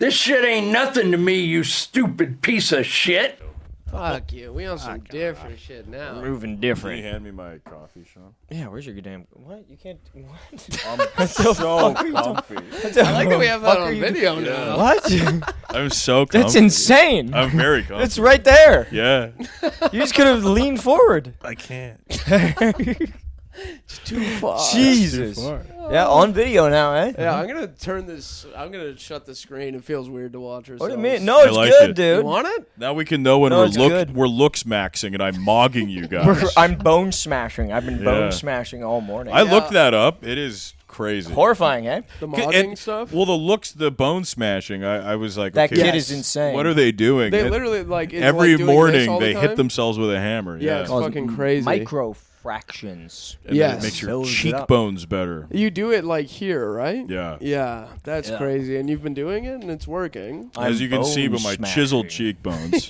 This shit ain't nothing to me, you stupid piece of shit. Fuck you. We on some different shit now. We're moving Can different. you hand me my coffee, Sean? Yeah, where's your damn... What? You can't... What? I'm so comfy. I like that we have that on video now. What? I'm so comfy. That's insane. I'm very comfy. It's right there. Yeah. You just could have leaned forward. I can't. It's too far. Jesus. Too far. Yeah, on video now, eh? Yeah, I'm gonna turn this. I'm gonna shut the screen. It feels weird to watch ourselves. What do you mean? No, it's like good, it. dude. You want it? Now we can know when No, it's good. we're looks maxing and I'm mogging you guys. I'm bone smashing. I've been Yeah. bone smashing all morning. I looked that up. It is crazy. Horrifying, eh? The And- modding stuff. Well, the bone smashing. I was like, That okay, kid is insane. what are they doing? They And literally like it's every like doing this morning all the they time? hit themselves with a hammer. Yeah, Yeah, it's fucking crazy. Micro fractions. and yes. then it makes your Builds it up. cheekbones better. You do it like here, right? Yeah. Yeah, that's Yeah. crazy, and you've been doing it, and it's working. As you can see by my bone chiseled smashing. cheekbones.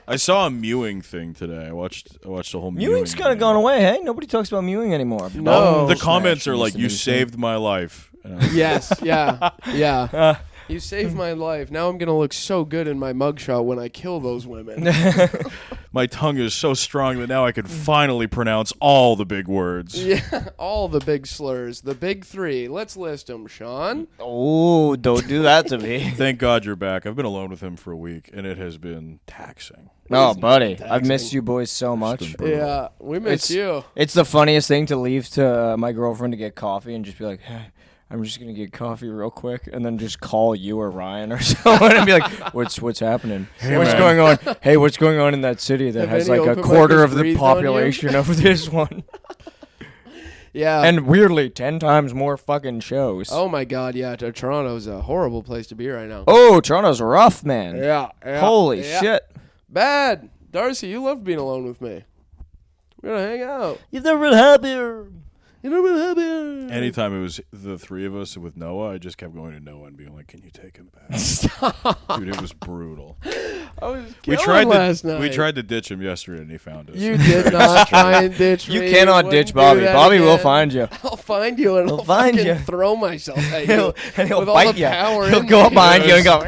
I saw a mewing thing today. I watched the whole Mewing's mewing kind of thing. gone away, hey? Nobody talks about mewing anymore. No. The comments are Smashing like, is the "You new thing." saved my life." And I was Yes, yeah, yeah. You saved my life. Now I'm gonna look so good in my mugshot when I kill those women. my tongue is so strong that now I can finally pronounce all the big words. Yeah, all the big slurs, the big three. Let's list them, Sean. Oh, don't do that to me. Thank God you're back. I've been alone with him for a week, and it has been taxing. Oh, buddy. taxing. I've missed you boys so much. Brutal. Yeah, we miss you. It's the funniest thing to leave to my girlfriend to get coffee and just be like, hey, I'm just going to get coffee real quick, and then just call you or Ryan or someone and be like, what's happening? What's man. going on? Hey, what's going on in that city that Have has any like a open quarter micers of the breathed on you? population of this one? Yeah. And weirdly, 10 times more fucking shows. oh my God, yeah. Toronto's a horrible place to be right now. Oh, Toronto's rough, man. Yeah. Holy yeah. shit. Bad. Darcy, you love being alone with me. We're gonna hang out. You've never been happier. You know what happened? Anytime it was the three of us with Noah, I just kept going to Noah and being like, "Can you take him back?" Dude, it was brutal. I was We killing tried last to night. we tried to ditch him yesterday, and he found us. You did not try and ditch me. You cannot wouldn't ditch do Bobby. that Bobby will again. find you. I'll find you and He'll I'll find fucking you. throw myself at He'll you. and he'll with all bite the you. power He'll in go me. up behind you and go.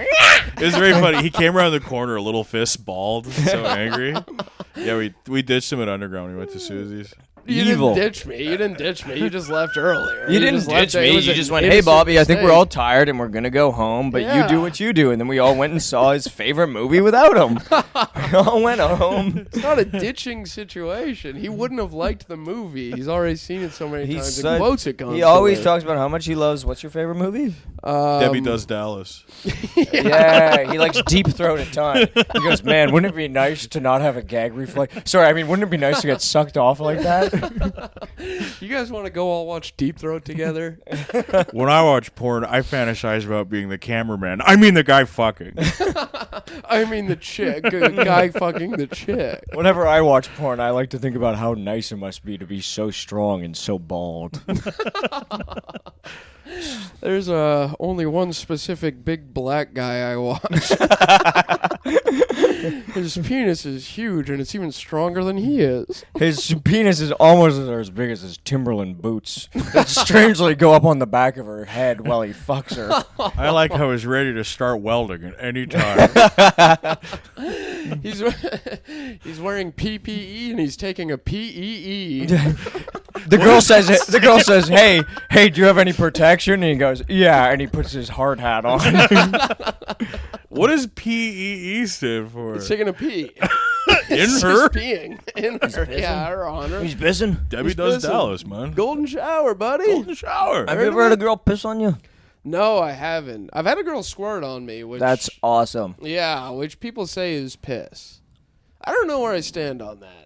It was very funny. He came around the corner, a little fist bald, so angry. Yeah, we ditched him at Underground. We went to Susie's. You Evil. didn't ditch me. You didn't ditch me. You just left earlier. You didn't just left ditch it. It me. was You an just went, hey, innocent Bobby, I think we're all mistake. tired and we're going to go home, but you Yeah. do what you do. And then we all went and saw his favorite movie without him. We all went home. It's not a ditching situation. He wouldn't have liked the movie. He's already seen it so many times and quotes it constantly. He always talks about how much he loves. What's your favorite movie? Debbie Does Dallas. Yeah, he likes Deep Throated Time. He goes, man, wouldn't it be nice to not have a gag reflex? Sorry, I mean, wouldn't it be nice to get sucked off like that? You guys want to go all watch Deep Throat together? When I watch porn, I fantasize about being the cameraman. I mean the guy fucking. I mean the chick. Guy fucking the chick. Whenever I watch porn, I like to think about how nice it must be to be so strong and so bald. There's only one specific big black guy I watch. His penis is huge and it's even stronger than he is. His penis is almost as big as his Timberland boots that strangely go up on the back of her head while he fucks her. I like how he's ready to start welding at any time. He's wearing PPE and he's taking a PEE. The girl says, hey, do you have any protection? And he goes, yeah, and he puts his hard hat on. What does PEE stand for? He's taking a pee. In He's her? peeing. In her. Yeah, her on her. He's pissing. Debbie He's Does pissing. Dallas, man. Golden shower, buddy. Golden shower. Have you ever had a girl piss on you? No, I haven't. I've had a girl squirt on me, which That's awesome. yeah, which people say is piss. I don't know where I stand on that.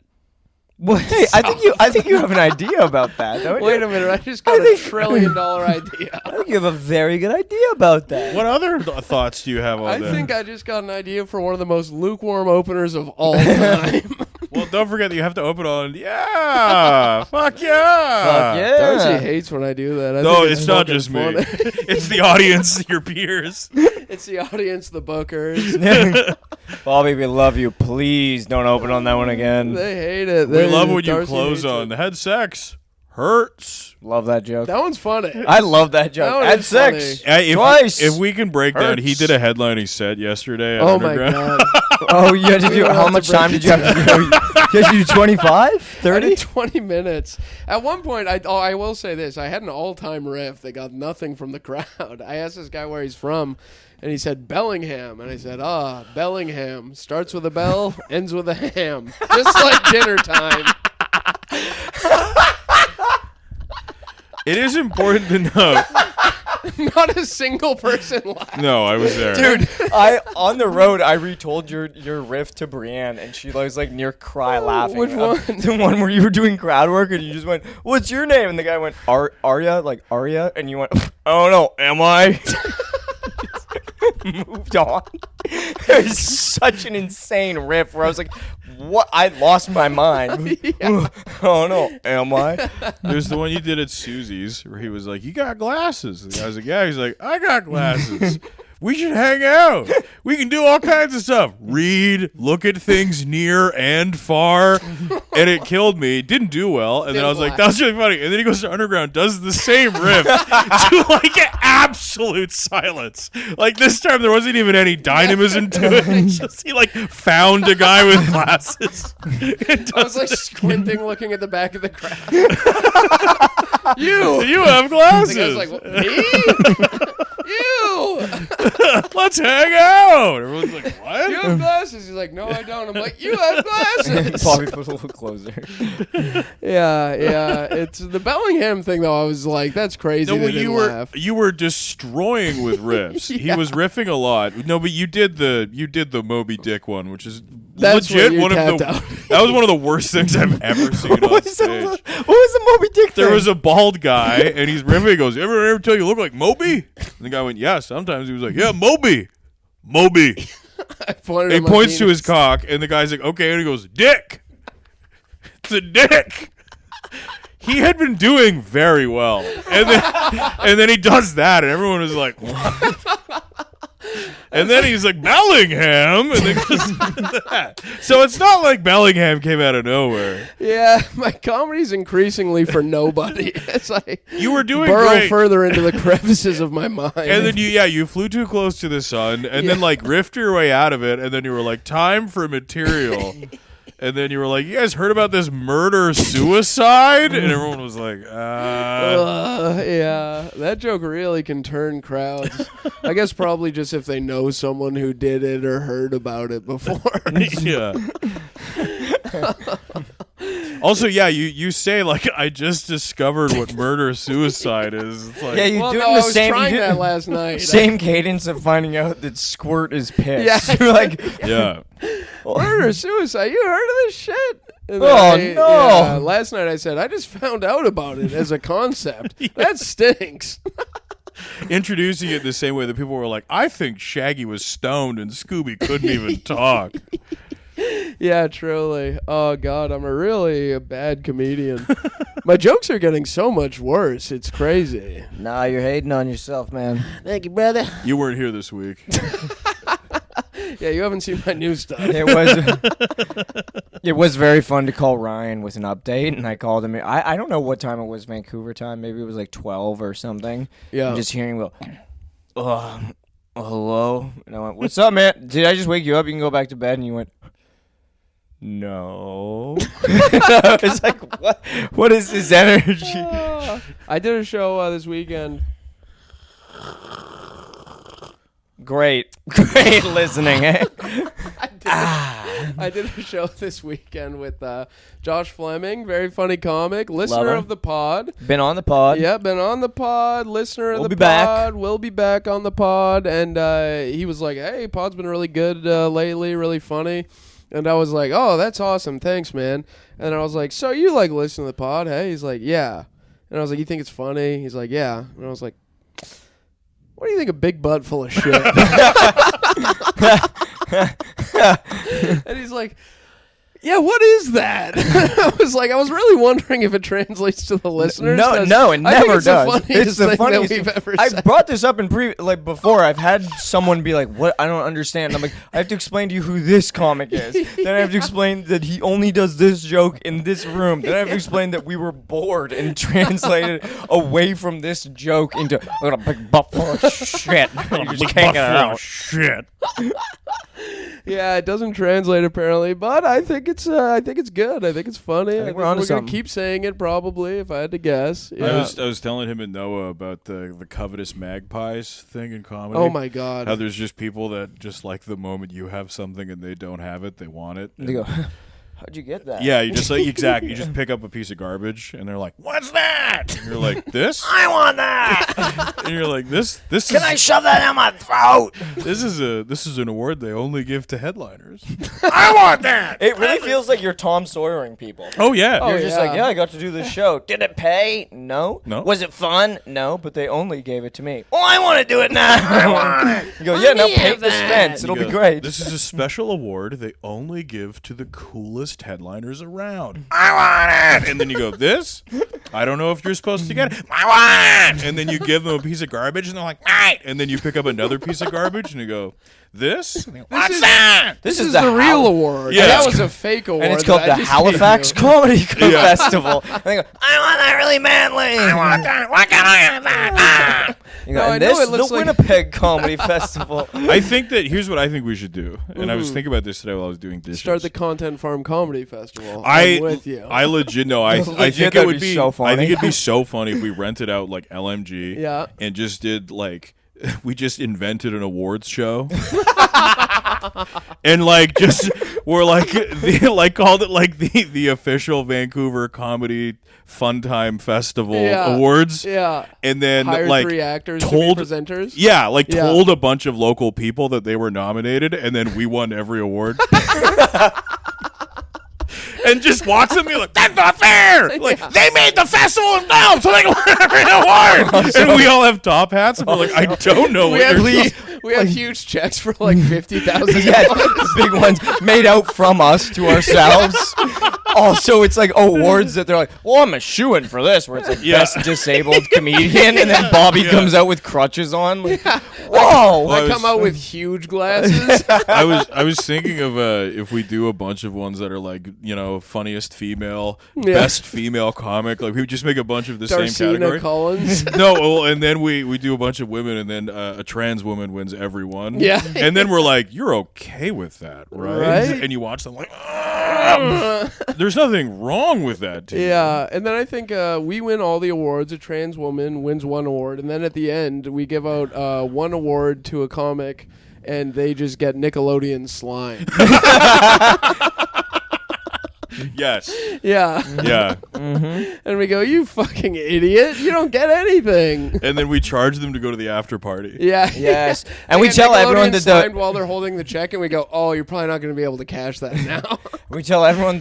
Wait, I think you have an idea about that, don't you? Wait a minute, I just got a $1 trillion idea. I think you have a very good idea about that. What other thoughts do you have on I that? think I just got an idea for one of the most lukewarm openers of all time. Well, don't forget that you have to open on. Yeah, fuck yeah, Fuck yeah. Darcy hates when I do that. I No, think it's not fucking just me. funny. It's the audience, your peers. It's the audience, the bookers. Bobby, we love you. Please don't open on that one again. They hate it. We love when you Darcy close hates on it. had sex. hurts. Love that joke. That one's funny. I love that joke. That one At is 6. funny. Twice. If we can break down, he Hurts. did a headline he said yesterday. At Oh my Underground. god. Oh, you had to We do. don't How have to much break time it did you have to do? You had to do 25, I 30. did 20 minutes. At one point, I will say this. I had an all-time riff that got nothing from the crowd. I asked this guy where he's from, and he said Bellingham. And I said, Bellingham. Starts with a bell, ends with a ham. Just like dinner time. It is important to note. Not a single person laughed. No, I was there. Dude, on the road, I retold your riff to Brienne, and she was like near cry laughing. Which one? The one where you were doing crowd work, and you just went, "What's your name?" And the guy went, "Arya," like Arya, and you went, "Oh no, am I?" Moved on. It was such an insane riff where I was like, "What?" I lost my mind. Oh no, am I? There's the one you did at Susie's where he was like, "You got glasses?" The guy was like, "Yeah." He's like, "I got glasses. We should hang out. We can do all kinds of stuff. Read, look at things near and far." And it killed me. It didn't do well. And then I was like, that was really funny. And then he goes to Underground, does the same riff to like absolute silence. Like this time there wasn't even any dynamism to it. It's just he like found a guy with glasses. I was like squinting, looking at the back of the crowd. You have glasses. The guy's like, "What, me? You! Let's hang out. Everyone's like, what? You have glasses." He's like, "No, I don't." I'm like, "You have glasses." Bobby put a little closer. Yeah. It's the Bellingham thing, though. I was like, "That's crazy." No, they well, didn't laugh. you were destroying with riffs. He was riffing a lot. No, but you did the Moby Dick one, which is That's legit what you one of tapped the. out. That was one of the worst things I've ever seen on What was stage. the Moby Dick thing? There was a bald guy, and he's riffing. He goes, "Ever tell you look like Moby?" And the guy went, "Yeah." Sometimes he was like, "Yeah, Moby." I pointed He at my points to penis. his cock, and the guy's like, "Okay," and he goes, "Dick." It's a dick. He had been doing very well, and then he does that, and everyone was like, "What?" And then he's like, "Bellingham," and then goes that. So it's not like Bellingham came out of nowhere. Yeah, my comedy's increasingly for nobody as I You were doing burrow great. further into the crevices of my mind. And then you flew too close to the sun, and then like riffed your way out of it, and then you were like, "Time for material." And then you were like, "You guys heard about this murder suicide?" And everyone was like, yeah, that joke really can turn crowds. I guess probably just if they know someone who did it or heard about it before. yeah. Also, yeah, you say like, "I just discovered what murder suicide is." It's like, Yeah, you Well, do no, it in I the was same. trying you do that it- last night. Same cadence of finding out that squirt is piss. Yeah. You're like, yeah. Murder, suicide. You heard of this shit? And Oh, then no. yeah, last night I said, I just found out about it as a concept. That stinks. Introducing it the same way that people were like, "I think Shaggy was stoned and Scooby couldn't even talk." Yeah, truly. Oh, God, I'm a bad comedian. My jokes are getting so much worse. It's crazy. nah, you're hating on yourself, man. Thank you, brother. You weren't here this week. Yeah, you haven't seen my new stuff. It was very fun to call Ryan with an update, and I called him. I don't know what time it was, Vancouver time. Maybe it was like 12 or something. Yeah. And just hearing him go, hello, and I went, "What's up, man? Did I just wake you up? You can go back to bed." And you went, "No." It's like, what? What is this energy? I did a show this weekend. Great listening, eh? I did a show this weekend with Josh Fleming, very funny comic, listener Lover. of the pod. Been on the pod. Yeah, been on the pod, listener of We'll the be back. pod. We'll be back on the pod. And he was like, "Hey, pod's been really good lately, really funny." And I was like, "Oh, that's awesome. Thanks, man." And I was like, "So you like listen to the pod, hey?" He's like, "Yeah." And I was like, "You think it's funny?" He's like, "Yeah." And I was like, "What do you think of Big Butt Full of Shit?" And he's like, Yeah, what is that? I was really wondering if it translates to the listeners. No, 'cause no, it I think never it's does. The funniest thing that we've ever I said. brought this up in before. I've had someone be like, "What? I don't understand." I'm like, I have to explain to you who this comic is. Then I have to explain that he only does this joke in this room. Then I have to explain that we were bored and translated away from this joke into "I got a big butt full of shit." You're just hanging it out. Shit. Yeah, it doesn't translate apparently, but I think it's good. I think it's funny. I think we're onto gonna something. keep saying it probably if I had to guess. I Yeah. was telling him and Noah about the covetous magpies thing in comedy. Oh my god. How there's just people that just like the moment you have something and they don't have it, they want it. They go, "How'd you get that?" Yeah, you just like exactly. You just pick up a piece of garbage and they're like, "What's that?" And you're like, "This." I want that. And you're like, "This Can I shove that down my throat? this is an award they only give to headliners." I want that. It really feels like you're Tom Sawyering people. Oh yeah. Oh, You're just yeah. like, yeah, I got to do this show. Did it pay? No. No. Was it fun? No, but they only gave it to me. Well, I want to do it now. I want it. You go, yeah, now paint this fence. It'll You be go, great. This is a special award they only give to the coolest headliners around. I want it. And then you go, this? I don't know if you're supposed to get it. I want it. And then you give them a piece of garbage and they're like, right. And then you pick up another piece of garbage and you go, this? And they go, What's that? This is the real award. Yeah. That was a fake award. And it's called that I the just Halifax gave you. Comedy Festival. And they go, I want that really badly. I want that. Why can't I have that? You go, No, I and know this it is the looks like- Winnipeg Comedy Festival. I think that here's what I think we should do. And I was thinking about this today while I was doing dishes. Start the Content Farm Comedy Festival. I'm I'm with you. I legit no. I Legit, think it that'd would be be. so funny. I think it'd be so funny if we rented out like LMG. Yeah. And just did like we just invented an awards show. And like just we're like called it like the official Vancouver Comedy Fun Time Festival Yeah. Awards. Yeah. And then Hired like 3 actors told to be presenters. Yeah, like Yeah. told a bunch of local people that they were nominated, and then we won every award. And just watch them be like, that's not fair! Like, they made the festival themselves, so they can win every award! And we all have top hats, and we're like, I don't know what you're We have huge checks for like $50,000. Yeah, big ones made out from us to ourselves. Also, it's like awards that they're like, well, I'm a shoo-in for this, where it's like Yeah. best disabled comedian, and then Bobby comes out with crutches on. Like, whoa! Well, I I come was- out with huge glasses. I was thinking of if we do a bunch of ones that are like, you know, funniest female, best female comic, like we would just make a bunch of the same category. Darcina Collins. No, well, and then we do a bunch of women, and then a trans woman wins every one. Yeah. And then we're like, you're okay with that, right? Right. And you watch them like, there's nothing wrong with that. To you. Yeah, and then I think we win all the awards. A trans woman wins 1 award, and then at the end we give out 1 award to a comic, and they just get Nickelodeon slime. Yes. Yeah, Yeah. and we go, you fucking idiot! You don't get anything. And then we charge them to go to the after party. Yeah. Yes, They and we get tell everyone Nickelodeon that slimed the while they're holding the check, and we go, oh, you're probably not going to be able to cash that now.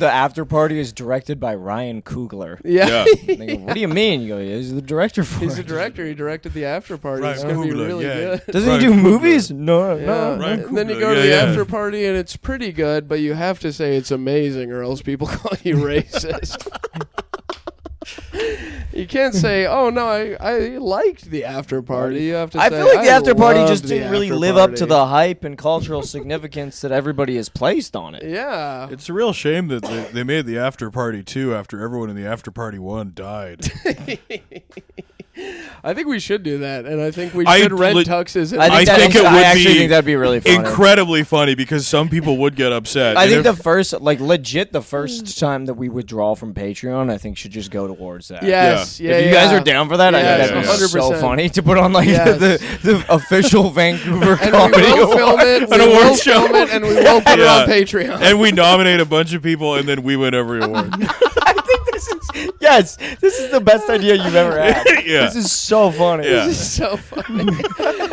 after party is directed by Ryan Coogler. Yeah. Yeah. They go, what do you mean? You go, yeah, he's the director for He's it. the director. He directed the after party. Right, It's going to be Coogler, really yeah. good. Doesn't Ryan he do Coogler. movies? No, Yeah. no. Ryan And then you Coogler, go to yeah, the yeah. after party and it's pretty good, but you have to say it's amazing or else people call you racist. You can't say, "Oh no, I liked the after party." You have to I say, feel like the after party loved just the didn't really after live up to party." the hype and cultural significance that everybody has placed on it. Yeah. It's a real shame that they made the after party 2 after everyone in the after party 1 died. I think we should do that, and I think we I should rent lit- tuxes. And I think it would actually be think that'd be really funny. Incredibly funny because some people would get upset. I And think if- the first, the first time that we withdraw from Patreon, I think should just go towards that. Yes, yeah. If you guys are down for that, I Yes, think that'd be so 100%. funny to put on like Yes. the official Vancouver And we comedy will film award. it. An We award will show. film it, and we will put it Yeah. on Patreon. and we nominate a bunch of people and then we win every award. I think Yes, this is the best idea you've ever had. Yeah. This is so funny. Yeah. This is so funny.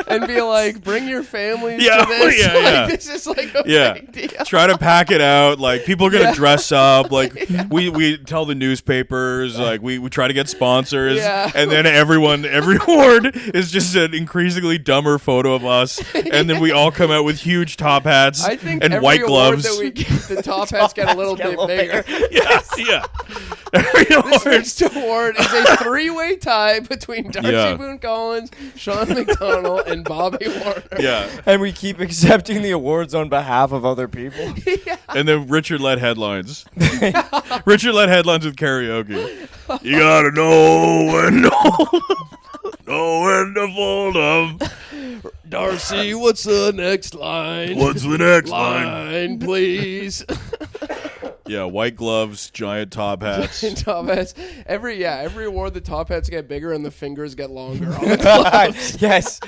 And be like, bring your families Yeah, to this. yeah, Like, yeah. this is like a Yeah. big deal. Try to pack it out. Like, people are going to Yeah. dress up. Like, we tell the newspapers. Like, we try to get sponsors. Yeah. And then every award is just an increasingly dumber photo of us. And then we all come out with huge top hats I think and every white award gloves. that we get, the top hats get a little bit bigger. Yeah, yeah. Every This award. next award is a three-way tie between Darcy Yeah. Boone Collins, Sean McDonald, and Bobby Warner. Yeah. And we keep accepting the awards on behalf of other people. And then Richard led headlines. Richard led headlines with karaoke. You gotta know when to fold 'em. Darcy, what's the next line? What's the next Line, please. Yeah, white gloves, giant top hats. Top hats. Every award, the top hats get bigger and the fingers get longer on the gloves. Yes,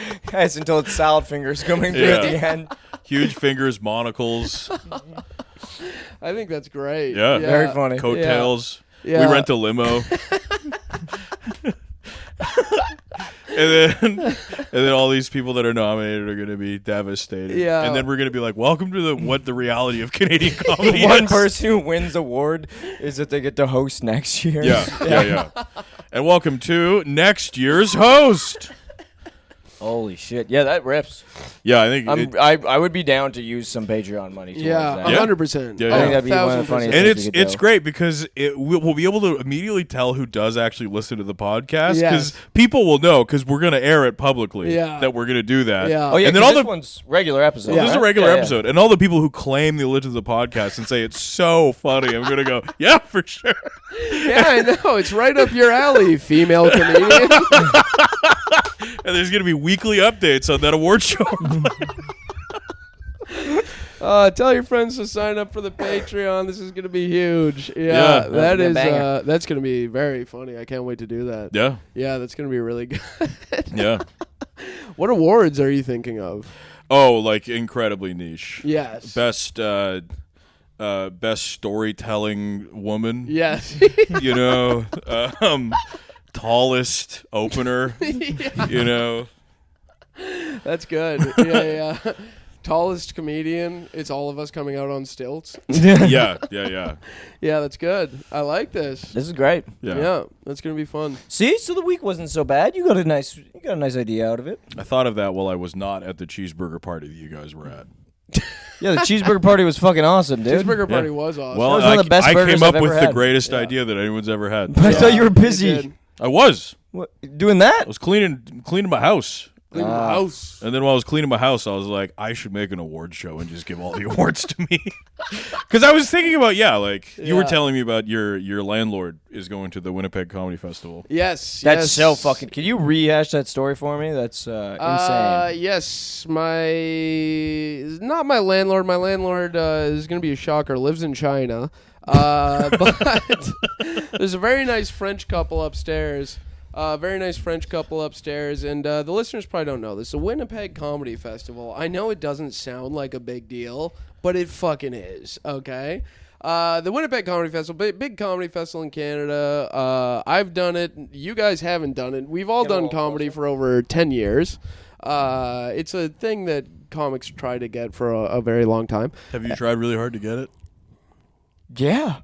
until it's salad fingers coming through at Yeah. the end. Huge fingers, monocles, I think that's great. Yeah. Very funny. coattails. Yeah. We rent a limo. And then all these people that are nominated are going to be devastated. Yeah. And then we're going to be like, welcome to the reality of Canadian comedy One is. person who wins award is that they get to host next year. Yeah. And welcome to next year's host. Holy shit. Yeah, that rips. Yeah, I think I would be down to use some Patreon money towards Yeah, that. 100%. Yeah, I think that'd be one of the 1,000%. funniest and things we could it's do. great because we'll be able to immediately tell who does actually listen to the podcast because Yes. people will know because we're going to air it publicly Yeah. that we're going to do that. Yeah. Oh yeah, and then 'cause all this the one's regular episode. Yeah. this is a right? regular Yeah, yeah. episode, and all the people who claim they listen to the podcast and say it's so funny, I'm going to go, yeah, for sure. Yeah, I know. It's right up your alley, female comedian. And there's going to be weekly updates on that award show. Tell your friends to sign up for the Patreon. This is going to be huge. Yeah, Yeah, that's that a is banger. that's going to be very funny. I can't wait to do that. Yeah, Yeah, that's going to be really good. yeah. What awards are you thinking of? Oh, like incredibly niche. Yes. Best storytelling woman. Yes. You know, tallest opener. You know, That's good. Yeah. Tallest comedian. It's all of us coming out on stilts. yeah. Yeah, that's good. I like this. This is great. Yeah, that's going to be fun. See, so the week wasn't so bad. You got a nice idea out of it. I thought of that while I was not at the cheeseburger party that you guys were at. Yeah, the cheeseburger party was fucking awesome, dude. Cheeseburger party Yeah. was awesome. Well, was one of the best I burgers came up I've with ever the had. greatest Yeah. idea that anyone's ever had. But I thought you were You busy. did. I was What, doing that? I was cleaning my house. Clean the house. And then while I was cleaning my house, I was like, I should make an award show and just give all the awards to me. Because I was thinking about, you were Yeah. telling me about your landlord is going to the Winnipeg Comedy Festival. Yes. That's yes. so fucking. Can you rehash that story for me? That's insane. Yes, not my landlord. My landlord is going to be a shocker. Lives in China, but there's a very nice French couple upstairs. And the listeners probably don't know this. The Winnipeg Comedy Festival. I know it doesn't sound like a big deal, but it fucking is. Okay. The Winnipeg Comedy Festival, big comedy festival in Canada. I've done it. You guys haven't done it. We've all done comedy for over 10 years. It's a thing that comics try to get for a very long time. Have you tried really hard to get it? Yeah.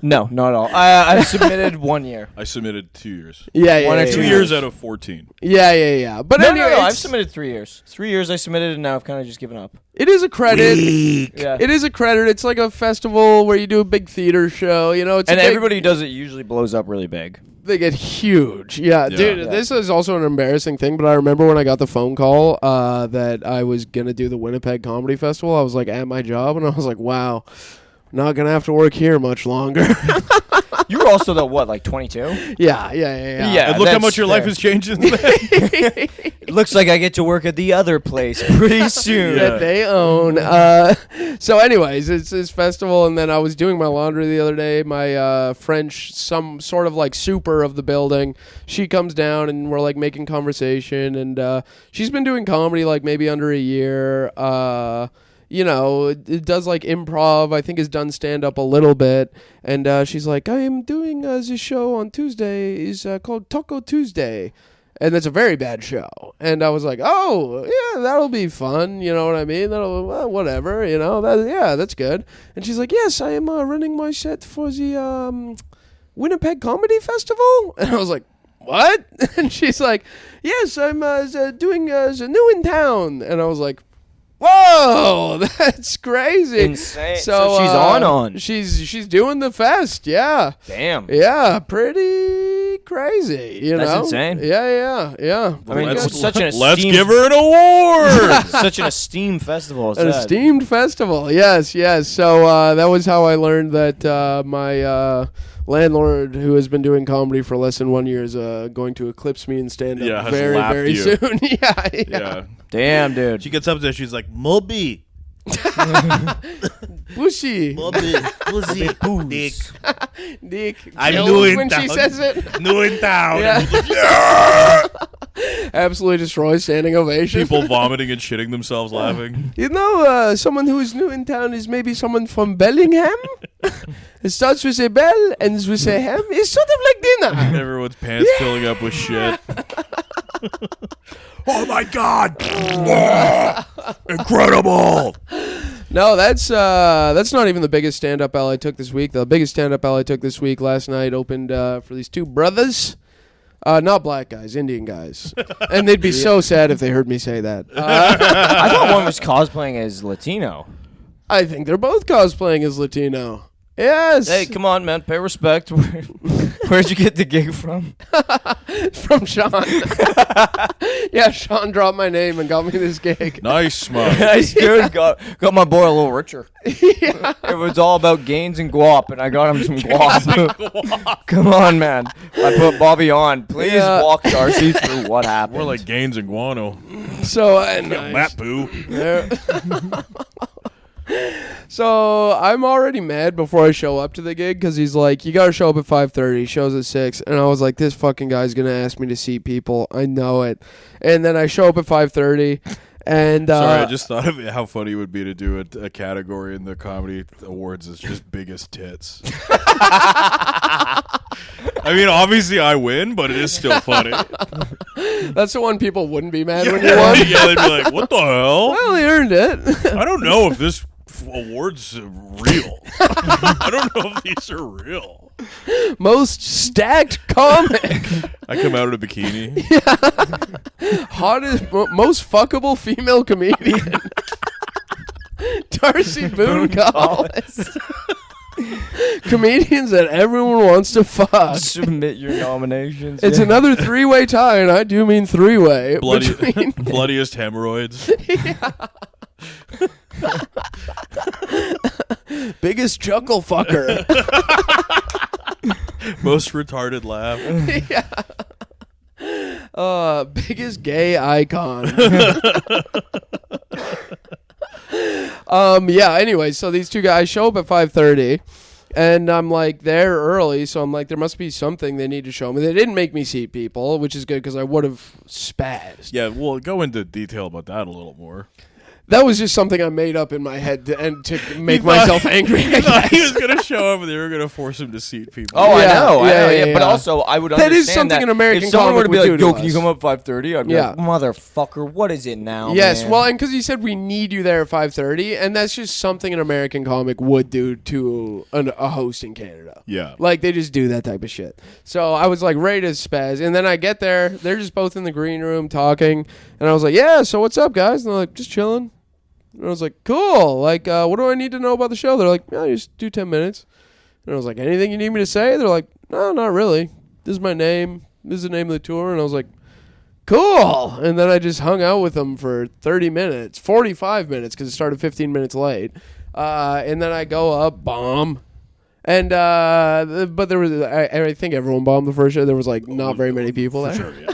No, not at all. I've submitted 1 year. I submitted 2 years. Yeah. One or 2 two years out of 14. Yeah. But No, anyway, I've it's- submitted 3 years. 3 years I submitted, and now I've kind of just given up. it is a credit. Yeah. It is a credit. It's like a festival where you do a big theater show. You know, it's And a big, everybody who does it usually blows up really big. They get huge. Yeah, dude, Yeah. this is also an embarrassing thing, but I remember when I got the phone call that I was going to do the Winnipeg Comedy Festival, I was like at my job, and I was like, wow, not going to have to work here much longer. You were also, though, what, like 22? Yeah. Yeah. And look how that's much your life fair. has changed since then. It looks like I get to work at the other place pretty soon. Yeah. That they own. So anyways, it's this festival, and then I was doing my laundry the other day. My French, some sort of like super of the building, she comes down, and we're like making conversation, and she's been doing comedy like maybe under a year. it does like improv. I think has done stand up a little bit. And she's like, I am doing this show on Tuesday. Is called Taco Tuesday. And that's a very bad show. And I was like, oh, yeah, that'll be fun. You know what I mean? That'll, whatever, that's good. And she's like, yes, I am running my set for the Winnipeg Comedy Festival. And I was like, what? And she's like, yes, I'm doing the New in Town. And I was like, whoa, that's crazy. Insane. So she's on. She's doing the fest, yeah. Damn. Yeah, pretty crazy, That's know? insane. Yeah. I mean, it's such an Let's esteemed, give her an award. such an esteemed festival. An esteemed festival, yes. So that was how I learned that my landlord, who has been doing comedy for less than 1 year, is going to eclipse me in stand-up Yeah, has very, lapped very you. soon. yeah. Yeah. Damn, dude. She gets up there. She's like, Moby. Bushy. Moby. Dick. Dick. I'm kills new in when she town. says it. New in town. Yeah. Absolutely destroys standing ovation. People vomiting and shitting themselves laughing. You know, someone who is new in town is maybe someone from Bellingham. It starts with a bell, ends with a ham. It's sort of like dinner. Everyone's pants filling up with shit. Oh my god! Incredible! No, that's not even the biggest stand-up L I took this week. The biggest stand-up L I took this week last night opened for these two brothers. Not black guys, Indian guys. And they'd be so sad if they heard me say that. I thought one was cosplaying as Latino. I think they're both cosplaying as Latino. Yes. Hey, come on, man. Pay respect. Where'd you get the gig from? From Sean. Yeah, Sean dropped my name and got me this gig. Nice, Smug. Nice, dude. Got my boy a little richer. Yeah. It was all about gains and guap, and I got him some guap. Come on, man. I put Bobby on. Please walk Darcy through what happened. More like Gaines and Guano. So, Matt Poo. So I'm already mad before I show up to the gig because he's like, you gotta show up at 5:30. Shows at 6, and I was like, this fucking guy's gonna ask me to see people. I know it. And then I show up at 5:30, and sorry, I just thought of it, how funny it would be to do a category in the comedy awards is just biggest tits. I mean, obviously I win, but it is still funny. that's the one people wouldn't be mad when you won. Yeah, they'd be like, what the hell? Well, he earned it. I don't know if this award's real. I don't know if these are real. Most stacked comic. I come out in a bikini. Hottest, most fuckable female comedian. Darcy Boone Collins. Comedians that everyone wants to fuck. Submit your nominations. It's another 3-way tie, and I do mean 3-way. between- Bloodiest hemorrhoids. Biggest chuckle fucker. Most retarded laugh. Biggest gay icon. Anyway, so these two guys show up at 5:30, and I'm like there early, so I'm like, there must be something they need to show me. They didn't make me seat people, which is good because I would have spazzed. Yeah, we'll go into detail about that a little more. That was just something I made up in my head to make myself angry. He thought he was going to show up and they were going to force him to seat people. Oh, Yeah, I know. yeah. But also, I would That understand is something an American if someone were to comic be would like, do yo, to can you us. come up 5:30? I'd be Yeah. like, motherfucker, what is it now, Yes, man? well, and because he said we need you there at 5:30, and that's just something an American comic would do to a host in Canada. Yeah. Like, they just do that type of shit. So I was like ready to spaz, and then I get there, they're just both in the green room talking, and I was like, yeah, so what's up, guys? And they're like, just chilling. And I was like, cool. Like, what do I need to know about the show? They're like, yeah, just do 10 minutes. And I was like, anything you need me to say? They're like, no, not really. This is my name. This is the name of the tour. And I was like, cool. And then I just hung out with them for 30 minutes, 45 minutes, because it started 15 minutes late. And then I go up, bomb. And, but there was, I think everyone bombed the first show. There was like not very many people there. Sure, yeah.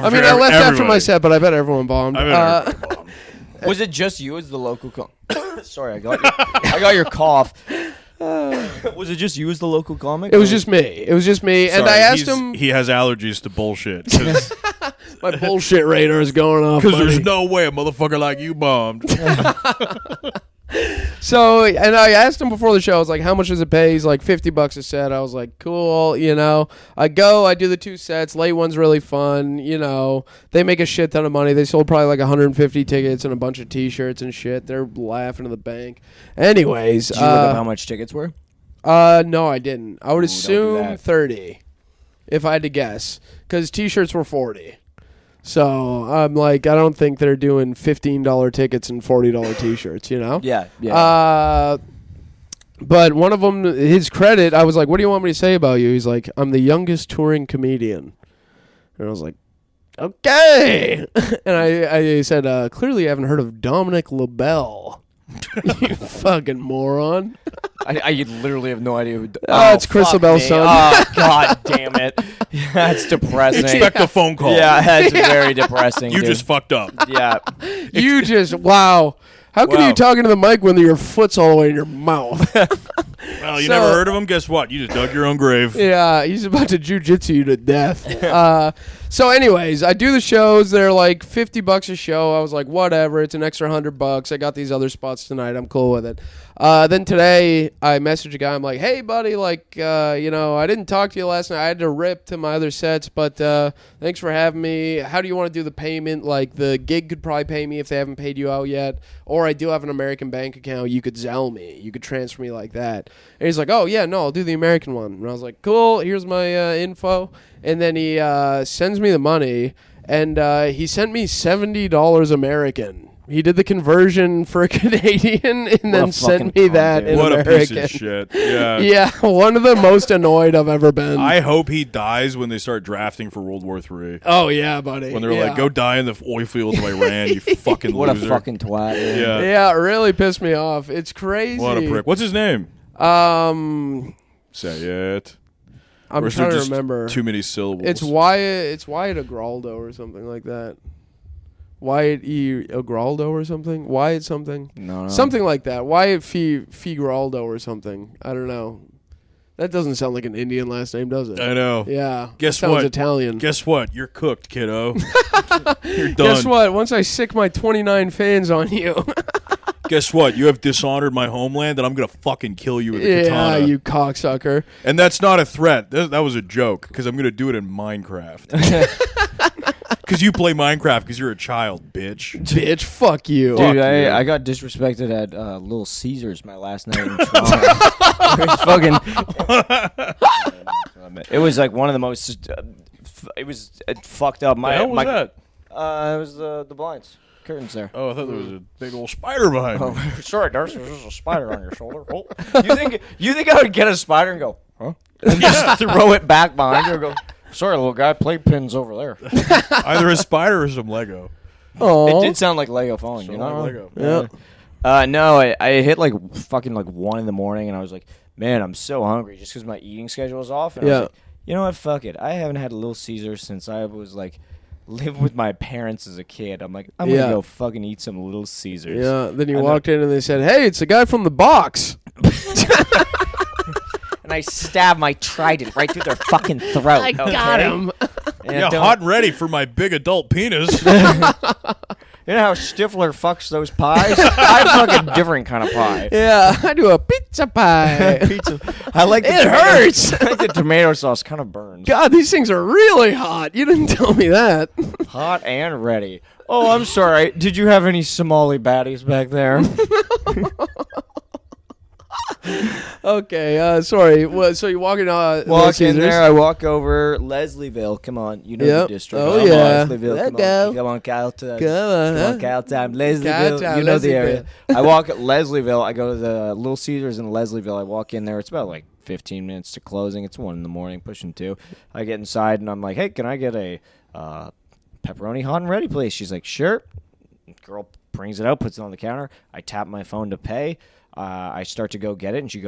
I mean, I left after my set, but I bet everyone bombed. I bet everybody bombed. Was it just you as the local Sorry, I got your cough. Was it just you as the local comic? It was just me. And Sorry, I asked him. He has allergies to bullshit. 'Cause My bullshit radar is going off. Because buddy. there's no way a motherfucker like you bombed. So, and I asked him before the show, I was like, how much does it pay? He's like, $50 a set. I was like, cool, you know. I do the 2 sets. Late one's really fun, you know. They make a shit ton of money. They sold probably like 150 tickets and a bunch of T-shirts and shit. They're laughing to the bank. Anyways. Did you look up how much tickets were? No, I didn't. I would Ooh, don't do assume that. 30, if I had to guess, because T-shirts were 40. So I'm like, I don't think they're doing $15 tickets and $40 T-shirts, you know? Yeah. But one of them, his credit, I was like, what do you want me to say about you? He's like, I'm the youngest touring comedian. And I was like, okay. And I said, clearly you haven't heard of Dominic LaBelle. You fucking moron. I literally have no idea. Who, it's Chris fuck LaBelle's me. son. Oh, God damn it. That's depressing. Expect a phone call. Yeah, that's very depressing. You dude. just fucked up. Yeah. You just, wow. How can Wow. you talking to the mic when your foot's all the way in your mouth? Well, you So- never heard of him? Guess what? You just dug your own grave. Yeah, he's about to jujitsu you to death. So anyways, I do the shows. They're like $50 a show. I was like, whatever. It's an extra $100. I got these other spots tonight. I'm cool with it. Then today, I messaged a guy. I'm like, hey, buddy, like, you know, I didn't talk to you last night. I had to rip to my other sets, but thanks for having me. How do you want to do the payment? Like, the gig could probably pay me if they haven't paid you out yet. Or I do have an American bank account. You could Zelle me. You could transfer me like that. And he's like, oh, yeah, no, I'll do the American one. And I was like, cool, here's my info. And then he sends me the money, and he sent me $70 American. He did the conversion for a Canadian and then a sent fucking me cunt, that dude. in What American. a piece of shit. Yeah. Yeah, one of the most annoyed I've ever been. I hope he dies when they start drafting for World War III. Oh, yeah, buddy. When they're yeah. like, go die in the oil fields of Iran, you fucking What loser. a fucking twat. dude. Yeah. Yeah, it really pissed me off. It's crazy. What a prick. What's his name? Say it. I'm Or is there trying to just remember. Too many syllables. It's Wyatt Agraldo or something like that. Wyatt E. Agraldo or something? Wyatt something? No. Something like that. Wyatt Figraldo or something. I don't know. That doesn't sound like an Indian last name, does it? I know. Yeah. Guess Sounds what? Italian. Guess what? You're cooked, kiddo. You're done. Guess what? Once I sick my 29 fans on you. Guess what? You have dishonored my homeland, and I'm gonna fucking kill you with a Yeah, katana. you cocksucker. And that's not a threat. That was a joke, because I'm gonna do it in Minecraft. Because you play Minecraft because you're a child, bitch. Bitch, fuck you. Fuck Dude, you. I got disrespected at Little Caesars my last night in Toronto. It was like one of the most. It was fucked up. What the hell was that? It was the blinds, curtains there. Oh, I thought there was a big old spider behind me. Oh, sorry, Darcy. There's a spider on your shoulder. Oh. You think I would get a spider and go, huh? And just throw it back behind you and go, sorry, little guy, playpin's over there. Either a spider or some Lego. Aw. It did sound like Lego falling, So you know? like Lego. Yeah. No, I hit like fucking like 1 a.m. and I was like, man, I'm so hungry just because my eating schedule was off. And I Yeah. was like, you know what? Fuck it. I haven't had a Little Caesar since I was like lived with my parents as a kid. I'm like, I'm Yeah. gonna go fucking eat some Little Caesars. Yeah, then you And walked in and they said, hey, it's the guy from the box. And I stabbed my trident right through their fucking throat. I got him. And Yeah, don't- hot and ready for my big adult penis. You know how Stifler fucks those pies? I fucking different kind of pie. Yeah, I do a pizza pie. Pizza. I like the It tomato- hurts. I like the tomato sauce kind of burns. God, these things are really hot. You didn't tell me that. Hot and ready. Oh, I'm sorry. Did you have any Somali baddies back there? Okay, sorry. Well, so you walk in Little Walk in Caesars. there. I walk over Leslieville. Come on, you know Yep. the district. Oh, Come yeah. on, Leslieville. Let Come go. on, come on, Kyle. Come Come on, huh? on, Kyle time. Leslieville. Kyle time, You know the Leslieville. area. I walk at Leslieville. I go to the Little Caesars in Leslieville. I walk in there. It's about like 15 minutes to closing. It's 1 a.m, pushing 2. I get inside and I'm like, hey, can I get a pepperoni hot and ready, please? She's like, sure. Girl brings it out, puts it on the counter. I tap my phone to pay. I start to go get it, and she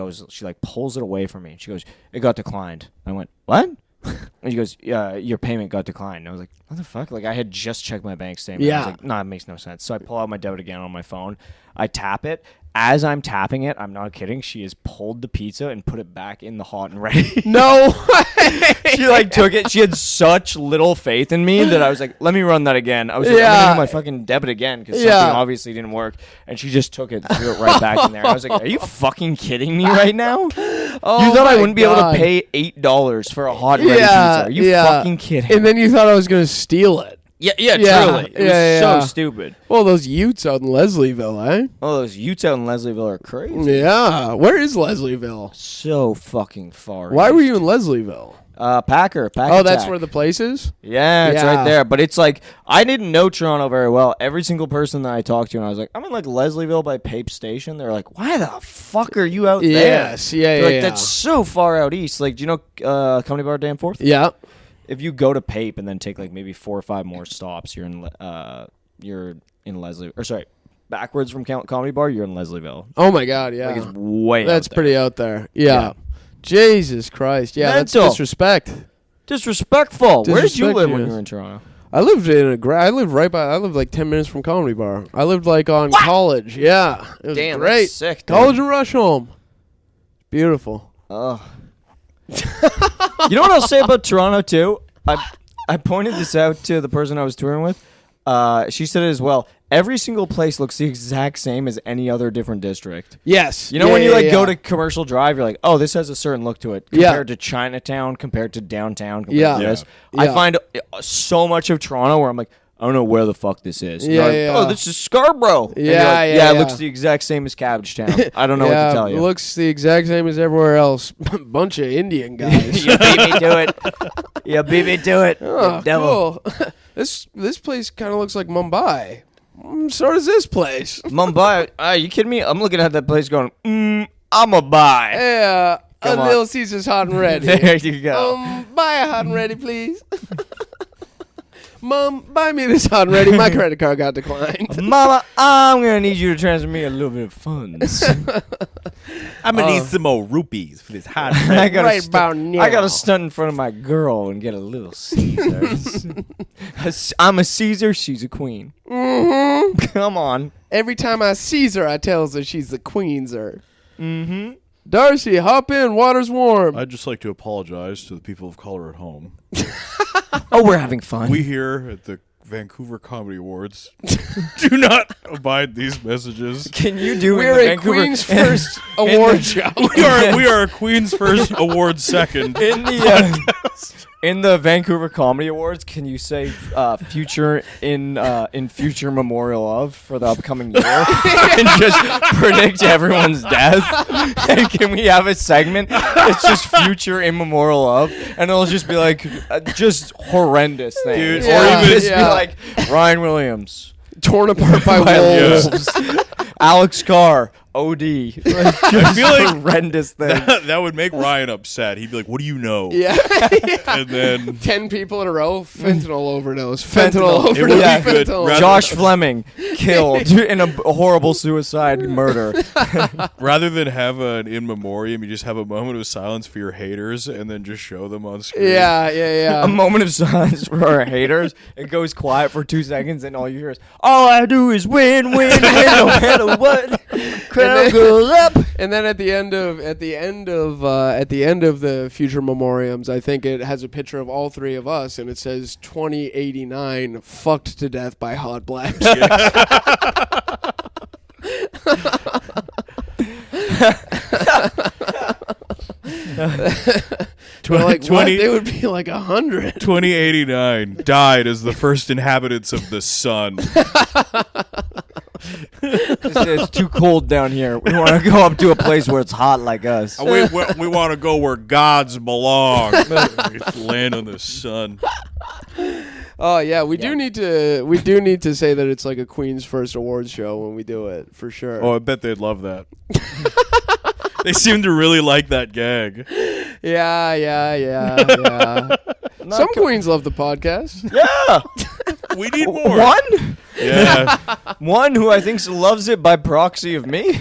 like pulls it away from me. She goes, it got declined. I went, what? And she goes, your payment got declined. And I was like, what the fuck? Like, I had just checked my bank statement. I Yeah. was like, nah, it makes no sense. So I pull out my debit again on my phone. I tap it, as I'm tapping it, I'm not kidding, she has pulled the pizza and put it back in the hot and ready. No way. She like took it. She had such little faith in me that I was like, let me run that again. I was like, I'm Yeah. gonna do my fucking debit again because Yeah. something obviously didn't work. And she just took it, threw it right back in there. I was like, are you fucking kidding me right now? Oh You thought I my wouldn't be able to God. pay $8 for a hot and ready Yeah, pizza? Are you yeah. fucking kidding? And then you thought I was gonna steal it. yeah, Yeah, truly. It was yeah, so yeah. stupid. Well, those Utes out in Leslieville, eh? Oh, those Utes out in Leslieville are crazy. Yeah. Where is Leslieville? So fucking far. Why were east. you in Leslieville? Packer Oh, that's Attack. where the place is? Yeah, it's Yeah. right there. But it's like, I didn't know Toronto very well. Every single person that I talked to, and I was like, I'm in like Leslieville by Pape Station. They're like, why the fuck are you out there? Yes. Yeah, They're yeah, like, yeah. that's so far out east. Like, do you know Comedy Bar Danforth? Yeah. If you go to Pape and then take like maybe 4 or 5 more stops, you're in Leslie. Or sorry, backwards from Comedy Bar, you're in Leslieville. Oh, my God, yeah. Like it's way. That's out there. pretty out there. Yeah. Jesus Christ. Yeah, Mental. that's disrespect. disrespectful. Where did you Disrespect, live when yes. you were in Toronto? I lived I lived like 10 minutes from Comedy Bar. I lived like on College. Yeah. It was Damn, great. that's sick. dude. College and Rushholme. Beautiful. Oh. You know what I'll say about Toronto too? I pointed this out to the person I was touring with. She said it as well. Every single place looks the exact same as any other different district. Yes. You know Yeah, when you yeah, like go yeah. to Commercial Drive, you're like, oh, this has a certain look to it Yeah. compared to Chinatown, compared to downtown, compared Yeah. to this. Yeah. I find so much of Toronto where I'm like, I don't know where the fuck this is. And Yeah, you're like, yeah. oh, this is Scarborough. And you're Yeah, like, yeah, it looks yeah. the exact same as Cabbage Town. I don't know yeah, what to tell you. It looks the exact same as everywhere else. Bunch of Indian guys. You beat me to it. You beat me to it. Oh, you devil. cool. This place kind of looks like Mumbai. So does this place. Mumbai. Are you kidding me? I'm looking at that place going, I'm a buy. Yeah, a Come on. Little Caesar's hot and ready. There you go. Buy a hot and ready, please. Mom, buy me this hot and ready. My credit card got declined. Mama, I'm going to need you to transfer me a little bit of funds. I'm gonna need some more rupees for this hot. I gotta Right about now. I got to stunt in front of my girl and get a little Caesar. I'm a Caesar, she's a queen. Mm-hmm. Come on. Every time I sees her, I tells her she's the queenser. Mm-hmm. Darcy, hop in. Water's warm. I'd just like to apologize to the people of color at home. Oh, we're having fun. We here at the Vancouver Comedy Awards do not abide these messages. Can you do We're in the a Vancouver, Queen's First Award show. We are a Queen's First Award second. in the Vancouver Comedy Awards? Can you say future in future memorial of for the upcoming year and just predict everyone's death? And can we have a segment that's just future in memorial of, and it'll just be like just horrendous things, Dude, or yeah, even just yeah. be like Ryan Williams, Torn apart by Yeah. wolves. Alex Carr, OD. I feel like horrendous thing. that would make Ryan upset. He'd be like, "What do you know?" Yeah. And then 10 people in a row. Fentanyl overdose. Fentanyl. Fentanyl It would overdose. be good. Fentanyl. Rather- Josh Fleming killed in a horrible suicide murder. rather than have an in memoriam, you just have a moment of silence for your haters, and then just show them on screen. Yeah, yeah, A yeah. moment of silence for our haters. It goes quiet for 2 seconds, and all you hear is, "All I do is win, win, win, no matter what." Crowd goes up. And then at the end of the future memoriams, I think it has a picture of all three of us, and it says 2089 fucked to death by hot black chick. We're like, what? 20 They would be like 100. 2089 died as the first inhabitants of the sun. It's too cold down here. We want to go up to a place where it's hot like us. We want to go where gods belong. Land on the sun. Oh yeah, we do need to say that it's like a Queen's First Awards show when we do it for sure. Oh, I bet they'd love that. They seem to really like that gag. Yeah. Some queens love the podcast. Yeah. We need more. One? Yeah. One who I think loves it by proxy of me?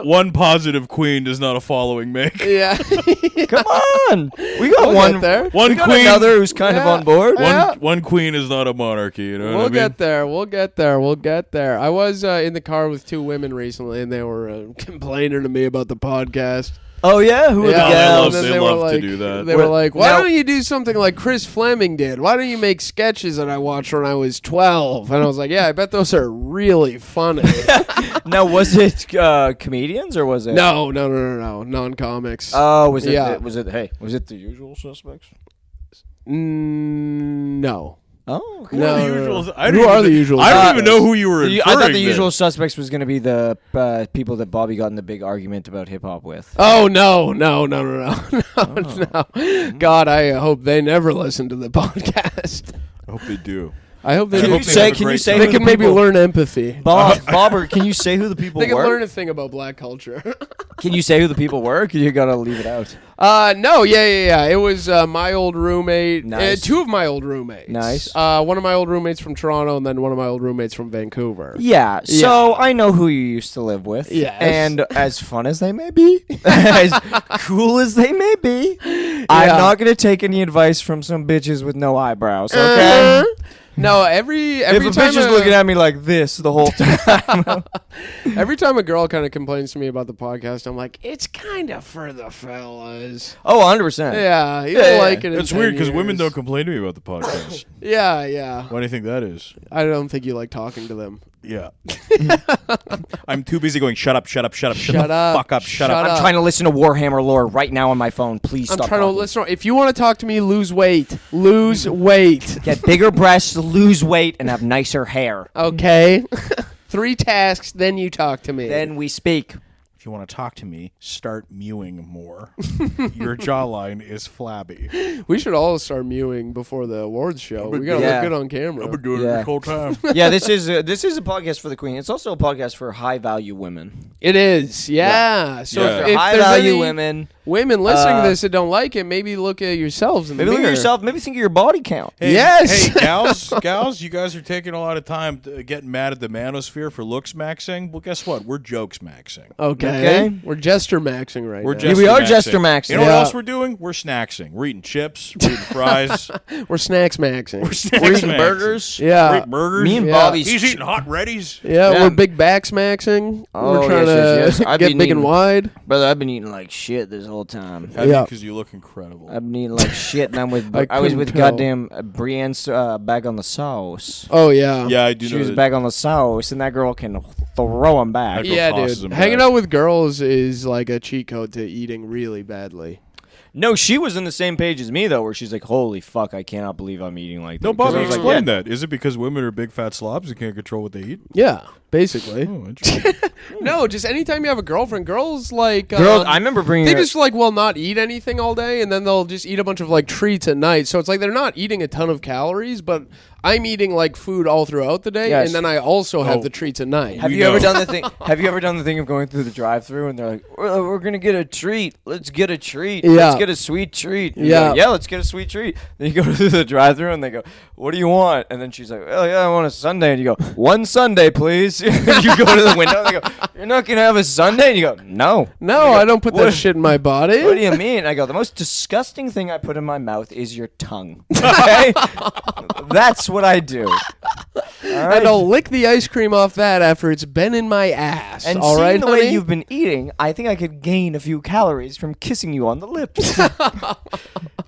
One positive queen does not a following make. Yeah. Come on. We got We'll one get there. One we got queen. another who's kind of Yeah. on board. Yeah. One queen is not a monarchy. You know what I We'll mean? get there. We'll get there. We'll get there. I was in the car with two women recently, and they were complaining to me about the podcast. Oh yeah, who are Yeah, the they gals? love- and they were love to like, do that. They were like, "Why Now- don't you do something like Chris Fleming did? Why don't you make sketches that I watched when I was 12?" And I was like, "Yeah, I bet those are really funny." Now was it comedians or was it? No, non-comics. Oh, was it? Yeah. Was it? Hey, was it the usual suspects? No. Oh, okay. No. The usual- I Who don't are even- the usual I don't suspects? even know who you were. I thought the inferring usual there. suspects was going to be the people that Bobby got in the big argument about hip hop with. Oh no. God, I hope they never listen to the podcast. I hope they do. I hope they I do. hope they say- have a can you great say time. They who can the maybe people- learn empathy. Bobber, can you say who the people They can were? learn a thing about black culture. Can you say who the people were? 'Cause you got to leave it out. No, yeah. It was my old roommate. Nice. Two of my old roommates. Nice. One of my old roommates from Toronto, and then one of my old roommates from Vancouver. Yeah, so I know who you used to live with. Yes. And as fun as they may be, as cool as they may be, I'm not going to take any advice from some bitches with no eyebrows, okay? No, every If a time bitch is looking at me like this the whole time. every time a girl kind of complains to me about the podcast, I'm like, it's kind of for the fellas. Oh, 100%. Yeah, you Yeah, don't yeah. like it. in That's 10 weird because women years. don't complain to me about the podcast. Yeah. Why do you think that is? I don't think you like talking to them. Yeah. I'm too busy going, shut up. Shut the up. fuck up. Shut up. I'm trying to listen to Warhammer lore right now on my phone. Please I'm stop trying to talking. listen. If you want to talk to me, lose weight. Lose weight. Get bigger breasts, lose weight, and have nicer hair. Okay. 3 tasks, then you talk to me. Then we speak. If you want to talk to me, start mewing more. Your jawline is flabby. We should all start mewing before the awards show. We gotta Yeah. look good on camera. I've been doing Yeah. it this whole time. Yeah, this is a podcast for the queen. It's also a podcast for high value women. It is, yeah. So Yeah. if High there's value any women. women listening to this that don't like it, maybe look at yourselves in the Maybe look at mirror. yourself. Maybe think of your body count. Hey, Yes. Hey, gals, you guys are taking a lot of time getting mad at the manosphere for looks maxing. Well, guess what? We're jokes maxing. Okay. Okay. We're jester maxing right We're now. Yeah, we are jester maxing. You know Yeah. what else we're doing? We're snacksing. We're eating chips. We're eating fries. We're snacks maxing. We're eating burgers. Yeah. We're eating burgers. Me and Yeah. Bobby's. He's eating hot Reddies. Yeah, Yeah. we're big backs maxing. Oh, we're trying yes. to I've get been big and eating- wide. Brother, I've been eating like shit this whole time. Yeah. Because you look incredible. I've been eating like shit, and I'm with. I I was couldn't with tell. goddamn Brienne's bag on the sauce. Oh yeah. Yeah, I do She know was that. back on the sauce, and that girl can throw them back. That girl Yeah, tosses dude. them Hanging back. out with girls is like a cheat code to eating really badly. No, she was on the same page as me though, where she's like, "Holy fuck, I cannot believe I'm eating like that." No, 'Cause Bobby, I was like, explain yeah. that. Is it because women are big fat slobs and can't control what they eat? Yeah, basically. Oh, interesting. No, just anytime you have a girlfriend, girls like Girls, I remember bringing. they her- just like will not eat anything all day, and then they'll just eat a bunch of like treats at night. So it's like they're not eating a ton of calories, but I'm eating like food all throughout the day, Yes. and then I also have Oh. the treats at night. Have We you ever know. done the thing? Have you ever done the thing of going through the drive-through and they're like, "We're gonna get a treat. Let's get a treat. Yeah. Let's get a sweet treat." And you go, Yeah. yeah, let's get a sweet treat. Then you go through the drive-through and they go, "What do you want?" And then she's like, "Oh yeah, I want a sundae." And you go, "One sundae, please." And you go to the window and they go, "You're not gonna have a sundae?" And you go, "No." No, I don't put What- that shit in my body. What do you mean? I go, the most disgusting thing I put in my mouth is your tongue. Okay? That's what I do. All right? And I'll lick the ice cream off that after it's been in my ass. And all seeing right, the honey? way you've been eating, I think I could gain a few calories from kissing you on the lips.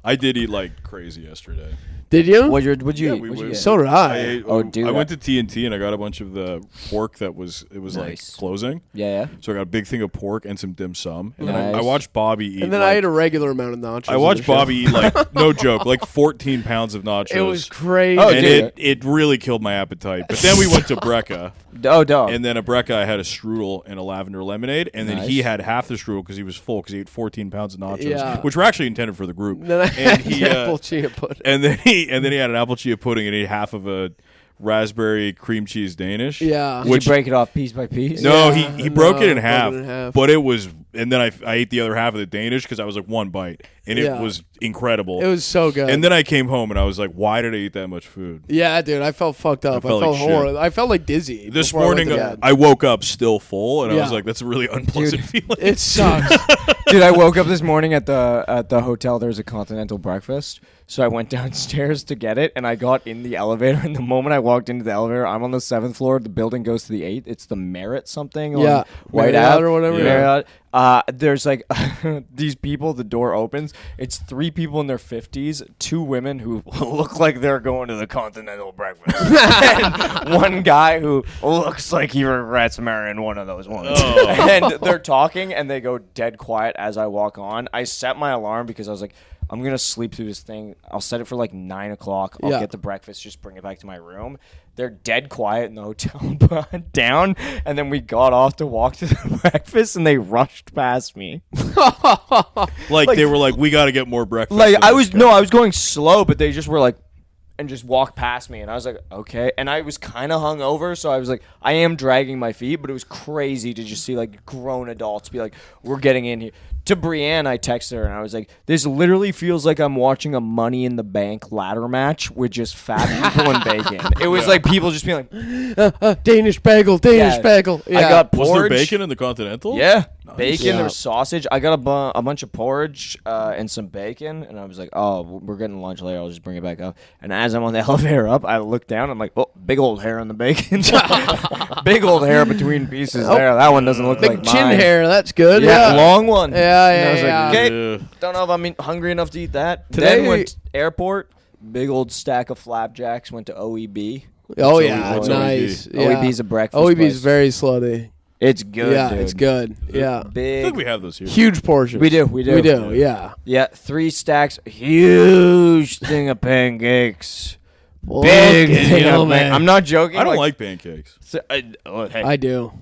I did eat like crazy yesterday. Did you? What'd you Yeah, eat? we What'd you would- get? So did I. ate, Oh, dude, I that- went to TNT and I got a bunch of the pork that was Nice. like closing. Yeah. So I got a big thing of pork and some dim sum. And then I Nice. watched Bobby eat. And then like, I ate a regular amount of nachos. I on watched the show. Bobby eat like no joke, like 14 pounds of nachos. It was crazy. Oh, and dude. it really killed my appetite. But then we went to Brecca, Oh, dog. and then at Brecca I had a strudel and a lavender lemonade, and then he Nice. had half the strudel because he was full because he ate 14 pounds of nachos, Yeah. which were actually intended for the group. Then I and had he apple chia pudding. and then he had an apple chia pudding and ate half of a raspberry cream cheese Danish. Yeah. Did which you break it off piece by piece? no, Yeah, he broke it in broke half, it in half. but it was and then I ate the other half of the Danish because I was like one bite, and Yeah. it was incredible. It was so good. and then I came home and I was like, why did I eat that much food? yeah, dude, I felt fucked up. I felt felt like shit. horrible. I felt like dizzy. This before I went morning, to bed. I woke up still full, and I Yeah. was like, that's a really unpleasant feeling. It sucks. Dude, I woke up this morning at the hotel. There was a continental breakfast, so I went downstairs to get it, and I got in the elevator. And the moment I walked into the elevator, I'm on the 7th floor. The building goes to the 8th. It's the Merit something. Yeah. on White Marriott Ave or whatever. Yeah. Marriott. There's like these people. The door opens. It's 3 people in their 50s, 2 women who look like they're going to the continental breakfast, and 1 guy who looks like he regrets marrying one of those ones. Oh. And they're talking, and they go dead quiet as I walk on. I set my alarm because I was like, I'm gonna sleep through this thing. I'll set it for like 9 o'clock. I'll Yeah. get the breakfast, just bring it back to my room. They're dead quiet in the hotel down, and then we got off to walk to the breakfast, and they rushed past me. Like they were like, we got to get more breakfast. Like than I this was guy. I was going slow, but they just were like, and just walked past me, and I was like, okay. And I was kind of hungover, so I was like, I am dragging my feet, but it was crazy to just see like grown adults be like, we're getting in here. To Brienne, I texted her, and I was like, this literally feels like I'm watching a Money in the Bank ladder match with just fat people and bacon. It was like people just being like, Danish bagel, Danish Yeah. bagel. Yeah. I got Was there porridge. bacon in the Continental? Yeah, Nice. bacon. Yeah. There was sausage. I got a bunch of porridge and some bacon, and I was like, "Oh, we're getting lunch later. I'll just bring it back up." And as I'm on the elevator up, I look down. I'm like, "Oh, big old hair on the bacon. Big old hair between pieces there. That one doesn't look Big like chin mine. hair. That's good. Yeah, Yeah. long one. Yeah, And I yeah, was like, yeah. okay, Yeah. don't know if I'm hungry enough to eat that. Today- Then went to airport. Big old stack of flapjacks. Went to OEB. Oh So yeah, what's nice. OEB? Yeah. OEB's a breakfast OEB's place. very slutty. It's good. Yeah, dude. it's good. Yeah, I Big. think we have those here. huge portions. We do. We do. Yeah. Yeah, 3 stacks, huge thing of pancakes, big Fucking thing hell, of man. I'm not joking. I don't like pancakes. Hey, I do.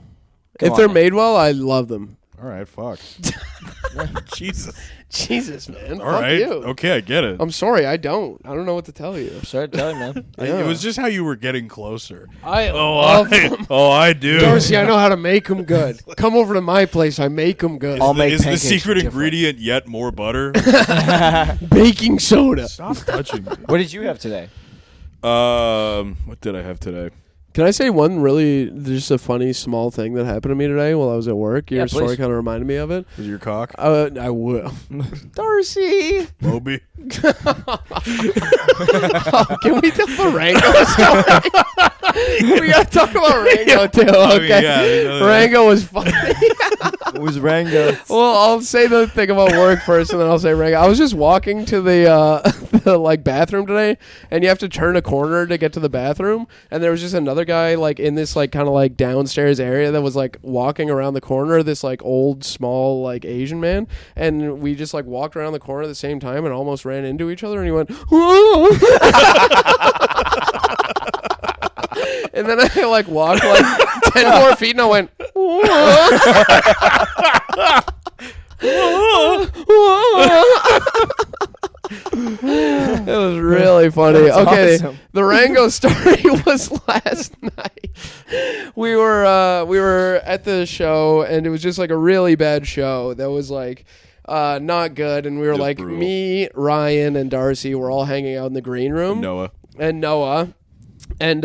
Come If on, they're man. made well, I love them. All right, fuck. Jesus. Jesus, man. All Fuck right. you. Okay, I get it. I'm sorry, I don't. I don't know what to tell you. sorry to tell you, man. It was just how you were getting closer. I Oh, love them. I do. Darcy, I know how to make them good. Come over to my place. I make them good. I'll make Is the pancakes secret different. ingredient yet more butter? Baking soda. Stop touching me. What did you have today? What did I have today? Can I say one really just a funny small thing that happened to me today while I was at work? Your Yeah, story please. kind of reminded me of it. Was it your cock? I will. Darcy. Moby? Can we tell the Rango story? We gotta talk about Rango too. I mean, Okay. yeah, Rango was funny. It was Rango. Well, I'll say the thing about work first, and then I'll say Rango. I was just walking to the the like bathroom today, and you have to turn a corner to get to the bathroom, and there was just another guy like in this like kind of like downstairs area that was like walking around the corner. This like old small like Asian man, and we just like walked around the corner at the same time and almost ran into each other, and he went. Whoa. And then I like walked like 10 more feet and I went, it was really funny. That's Okay, awesome. the Rango story was last night. We were at the show and it was just like a really bad show that was like not good, and we were Just like brutal. me, Ryan, and Darcy were all hanging out in the green room. Noah. And Noah. And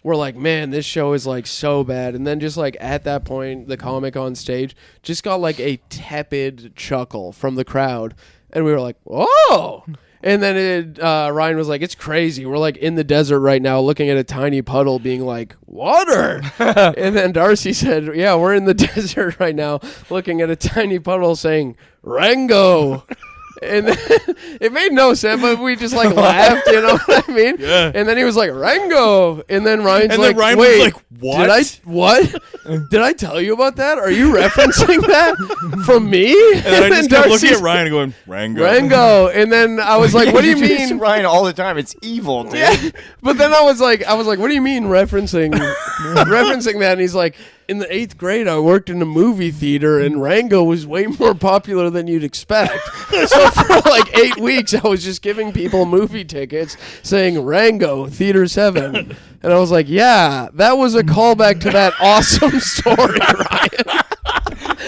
we're like, man, this show is like so bad. And then just like at that point, the comic on stage just got like a tepid chuckle from the crowd. And we were like, whoa. And then Ryan was like, it's crazy. We're like in the desert right now looking at a tiny puddle being like, water. And then Darcy said, yeah, we're in the desert right now looking at a tiny puddle saying, Rango. And then, it made no sense, but we just like laughed, you know what I mean? Yeah. And then he was like, Rango. And then Ryan's And like, then Ryan was wait, like, what? What? Did I tell you about that? Are you referencing that from me? And then I just kept looking at Ryan and going, Rango. Rango. And then I was like, what do you It's mean? Ryan all the time. It's evil, dude. Yeah. But then I was like, what do you mean referencing that? And he's like, in the 8th grade, I worked in a movie theater, and Rango was way more popular than you'd expect. So for like 8 weeks, I was just giving people movie tickets saying Rango, Theater 7. And I was like, yeah, that was a callback to that awesome story, Ryan.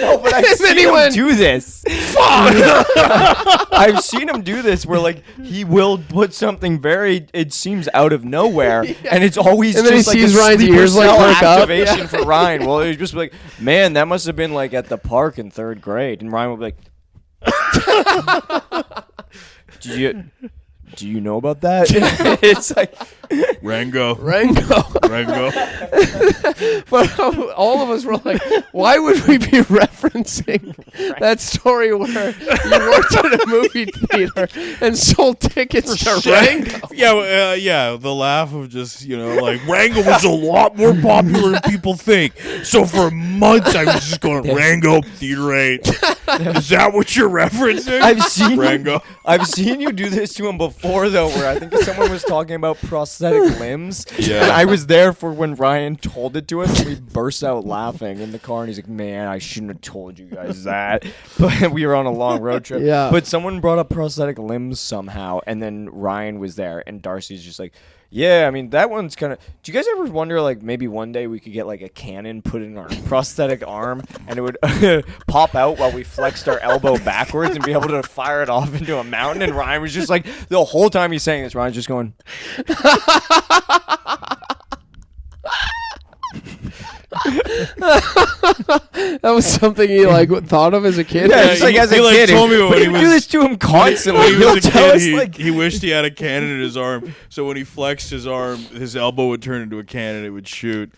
No, but I've And then seen he him went, do this. I've seen him do this where like he will put something very, it seems out of nowhere, and it's always And then just he like sees a Ryan's sleeper ears, like, cell perk up. activation Yeah. for Ryan. Well, he's just like, man, that must have been like at the park in 3rd grade, and Ryan would be like, do you know about that? It's like Rango. Rango. Rango. But all of us were like, why would we be referencing that story where you worked at a movie theater and sold tickets to Rango? Yeah, the laugh of just, like, Rango was a lot more popular than people think. So for months, I was just going, Rango, Theater 8. Is that what you're referencing? I've seen you do this to him before, though, where I think someone was talking about prosthetic limbs. Yeah. And I was there for when Ryan told it to us, and we burst out laughing in the car, and he's like, man, I shouldn't have told you guys that. But we were on a long road trip. Yeah. But someone brought up prosthetic limbs somehow, and then Ryan was there, and Darcy's just like, yeah, I mean, that one's kind of... Do you guys ever wonder, like, maybe one day we could get, like, a cannon put in our prosthetic arm, and it would pop out while we flexed our elbow backwards and be able to fire it off into a mountain? And Ryan was just like, the whole time he's saying this, Ryan's just going... That was something he like thought of as a kid. Yeah, just like as a he, like, kid. told me when but he you was- do this to him constantly. When he He'll was a tell kid, us, he, like... he wished he had a cannon in his arm, so when he flexed his arm, his elbow would turn into a cannon, it would shoot.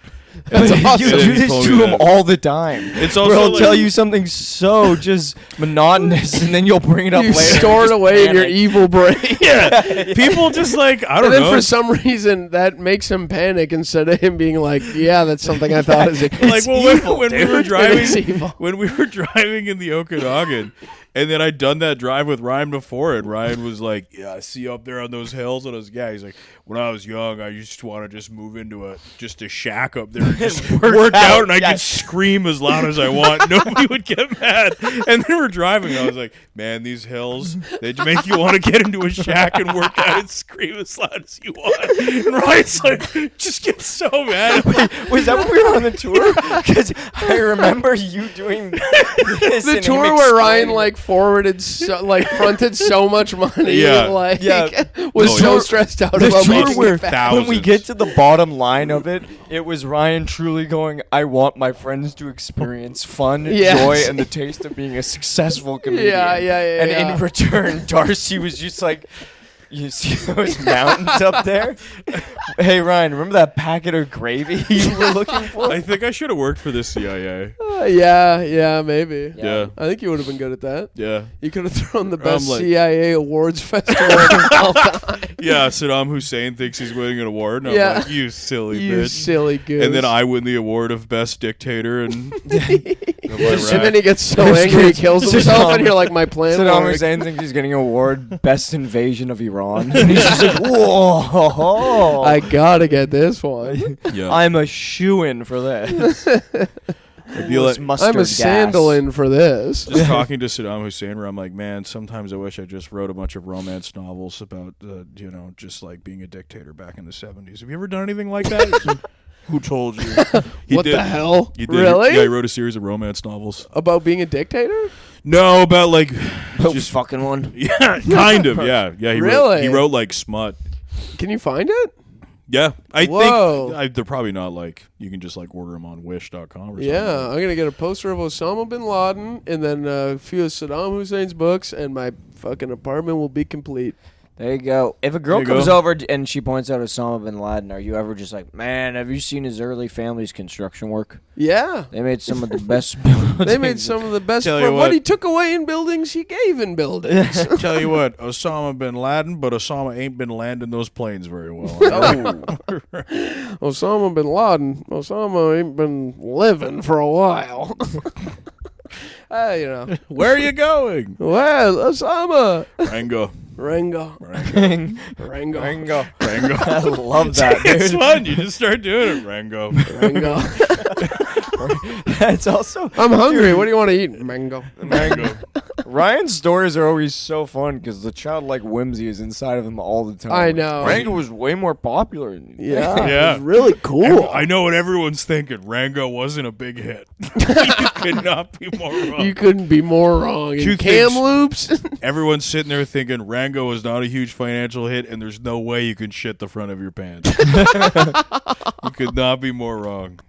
That's awesome. You And do he this told to me him that. all the time. It's Where also he'll like- tell you something so just monotonous, and then you'll bring it up You later. store it and away just in your panic. evil brain. Yeah, people just like, I don't And then know. for some reason, that makes him panic instead of him being like, yeah, that's something I thought as a kid. like when we were It's driving evil. when we were driving in the Okanagan, and then I'd done that drive with Ryan before, and Ryan was like, yeah, I see you up there on those hills. And I was, yeah, he's like, when I was young, I used to want to just move into a shack up there and just work out, and I could scream as loud as I want. Nobody would get mad. And then we're driving, and I was like, man, these hills, they make you want to get into a shack and work out and scream as loud as you want. And Ryan's like, just get so mad. Was that when we were on the tour? Because I remember you doing this. The and tour him where Ryan explaining- like fronted so much money, Yeah. like Yeah. was Oh, so yeah. stressed out the about tour making where it back. thousands. when we get to the bottom line of it, it was Ryan truly going, I want my friends to experience fun, Yes. joy, and the taste of being a successful comedian. Yeah, And yeah. in return, Darcy was just like, you see those mountains up there? Hey, Ryan, remember that packet of gravy you were looking for? I think I should have worked for the CIA. Yeah, maybe. Yeah. I think you would have been good at that. Yeah. You could have thrown the best like- CIA awards festival of all time. Yeah, Saddam Hussein thinks he's winning an award. And I'm Yeah. like, you silly You bitch. silly goose. And then I win the award of best dictator. And, And then he gets so angry he kills himself, and you're like, my plan Saddam worked. Hussein thinks he's getting an award, Best Invasion of Iran. And he's just like, whoa. I gotta get this one. yeah. I'm a shoo-in for this. I feel like I'm a sandal in for this. just talking to Saddam Hussein where I'm like, man, sometimes I wish I just wrote a bunch of romance novels about, just like being a dictator back in the 70s. Have you ever done anything like that? Who told you? He What did. the hell? He did. Really? Yeah, he wrote a series of romance novels. About being a dictator? No, about like Just fucking one. yeah, kind of. Yeah. He Really? wrote like smut. Can you find it? Yeah, I Whoa. think they're probably not like you can just like order them on Wish.com or something. Yeah, I'm gonna get a poster of Osama bin Laden, and then a few of Saddam Hussein's books, and my fucking apartment will be complete. There you go. If a girl There you comes go. over and she points out Osama bin Laden, are you ever just like, man, have you seen his early family's construction work? Yeah. They made some of the best They buildings. made some of the best. Tell For you what what. he took away in buildings, he gave in buildings. Tell you what, Osama bin Laden, but Osama ain't been landing those planes very well. Osama bin Laden. Osama ain't been living for a while. Where are you going? Well, Osama. Rango. Rango. Rango. Rango. Rango. Rango. I love that, It's dude. fun. You just start doing it. Rango. Rango. That's also I'm hungry. What do you want to eat? Mango. Rango. Ryan's stories are always so fun because the childlike whimsy is inside of him all the time. I know. Rango was way more popular than you think. Yeah, Yeah. it was really cool. I know what everyone's thinking. Rango wasn't a big hit. You could not be more wrong. You couldn't be more wrong. Two And Cam things. loops. Everyone's sitting there thinking Rango is not a huge financial hit, and there's no way you can shit the front of your pants. You could not be more wrong.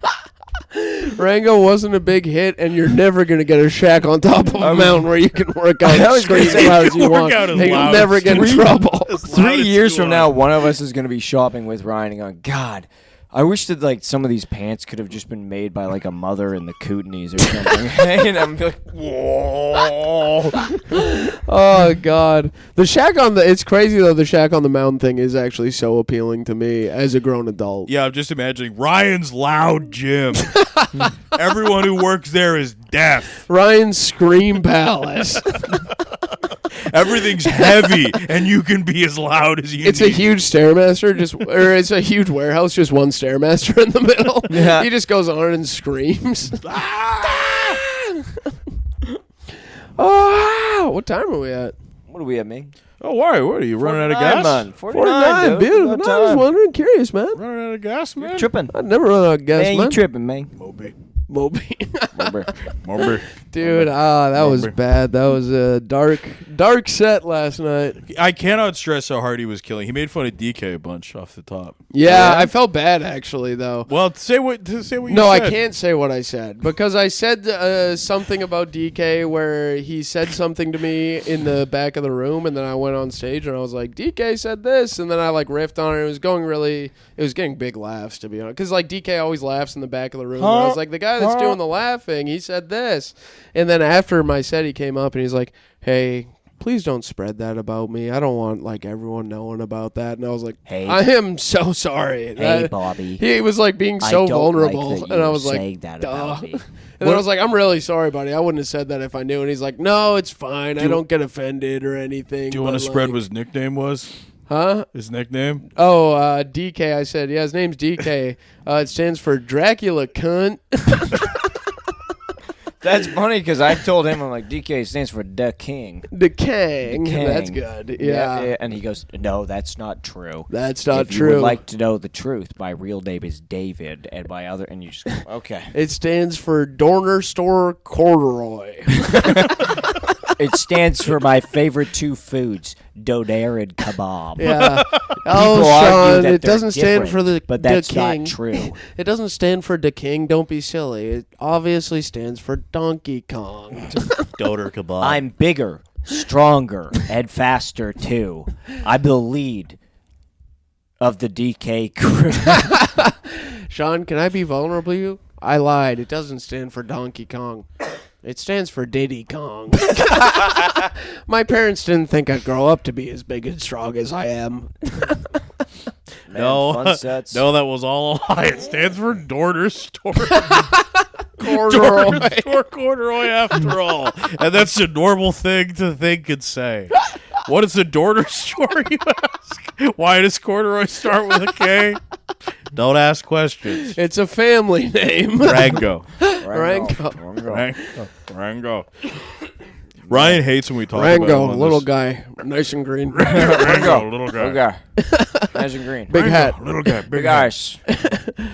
Rango wasn't a big hit, and you're never going to get a shack on top of a mountain where you can work out I and was gonna scream as say, loud as you work want. out as And you'll loud never as get in three- trouble. 3 years from now, one of us is going to be shopping with Ryan and going, God, I wish that like some of these pants could have just been made by like a mother in the Kootenays or something. And I'm like, whoa. Oh God, the shack on the. It's crazy though. The shack on the mountain thing is actually so appealing to me as a grown adult. Yeah, I'm just imagining Ryan's loud gym. Everyone who works there is deaf. Ryan's Scream Palace. Everything's heavy, and you can be as loud as you It's need. a huge stairmaster, or it's a huge warehouse, just one stairmaster in the middle. Yeah. He just goes on and screams. Oh, what time are we at? What are we at, Ming? Oh, why? What are you running out of gas? Man. 49, dude. beautiful. About No, I was time. wondering, curious, man. Running out of gas, man? Tripping. I'd never run out of gas, Man, you man. tripping, man. Moby. Moby. Moby. Dude, that was bad. That was a dark set last night. I cannot stress how hard he was killing. He made fun of DK a bunch off the top. Yeah, Yeah? I felt bad actually, though. Well, say what you said. No, I can't say what I said because I said something about DK where he said something to me in the back of the room, and then I went on stage and I was like, DK said this, and then I like riffed on it. It was getting big laughs, to be honest, because like DK always laughs in the back of the room. And I was like, the guy that's doing the laughing, he said this, and then after my set, he came up and he's like, hey, please don't spread that about me. I don't want like everyone knowing about that. And I was like, Hey. I am so sorry. Hey, That- Bobby. He was like being I so don't vulnerable, like that you and I were was like, saying that duh. about me. And then I was like, I'm really sorry, buddy. I wouldn't have said that if I knew. And he's like, no, it's fine. I don't get offended or anything. Do you want to but, spread like- what his nickname was? Huh? His nickname? Oh, DK. I said, yeah, his name's DK. It stands for Dracula cunt. That's funny because I told him, I'm like, DK stands for the King. The Kang. Kang. That's good. Yeah. And he goes, no, that's not true. That's not if true. you would like to know the truth, my real name is David, and my other, and you just go, okay. It stands for Dorner Store Corduroy. It stands for my favorite two foods, doner and kebab. Yeah. People Oh, argue Sean, that it they're doesn't stand for the but that's the not king. true. It doesn't stand for the king. Don't be silly. It obviously stands for Donkey Kong. Doner kebab. I'm bigger, stronger, and faster too. I'm the lead of the DK crew. Sean, can I be vulnerable to you? I lied. It doesn't stand for Donkey Kong. It stands for Diddy Kong. My parents didn't think I'd grow up to be as big and strong as I am. Man, No, fun sets. no, that was all a lie. It stands for Dorner Store. Corduroy. Store Corduroy, after all, and that's a normal thing to think and say. What is a Dorner Store, you ask? Why does corduroy start with a K? Don't ask questions. It's a family name. Rango. Rango. Rango. Ryan hates when we talk about Rango, him on little this. guy, nice and green. Rango, little guy. Okay. Nice and green. Big hat. Little guy, Big big guy. eyes.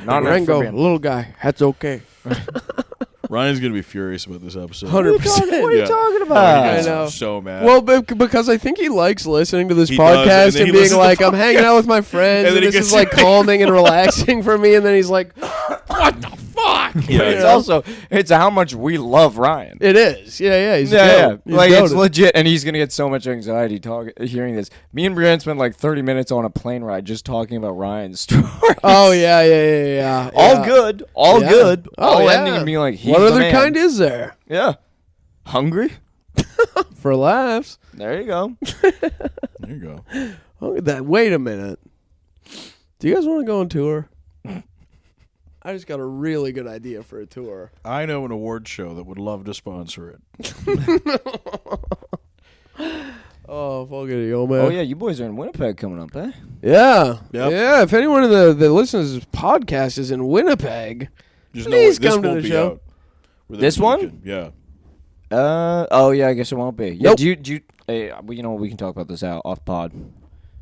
Not Rango, Rango. little guy. Hat's okay. Ryan's gonna be furious about this episode. 100%. What are you Yeah. talking He about? I gets know. so mad. Well, because I think he likes listening to this He does, and podcast then and he being listens to like, the I'm hanging out with my friends, And and then he this gets- is like calming and relaxing for me, and then he's like, what the fuck? Yeah. It's also how much we love Ryan. It is. Yeah, he's Yeah, goat. He's like it's goated. legit, and he's gonna get so much anxiety hearing this. Me and Brienne spent like 30 minutes on a plane ride just talking about Ryan's story. Oh, yeah. all Yeah. good, all Yeah. good, Oh, all yeah. ending in being like, he's What the other man. kind is there? Yeah, hungry. For laughs. There you go. There you go. Look at that. Wait a minute. Do you guys want to go on tour? I just got a really good idea for a tour. I know an award show that would love to sponsor it. Oh, fuck it, yo, man. Oh yeah, you boys are in Winnipeg coming up, eh? Yeah. Yep. Yeah, if anyone in the listens to this podcast is in Winnipeg, Just Please this come to won't the be show. out. This one? Yeah. Oh yeah, I guess it won't be. Yeah. Nope. Do you? Hey, you know what? We can talk about this out off pod.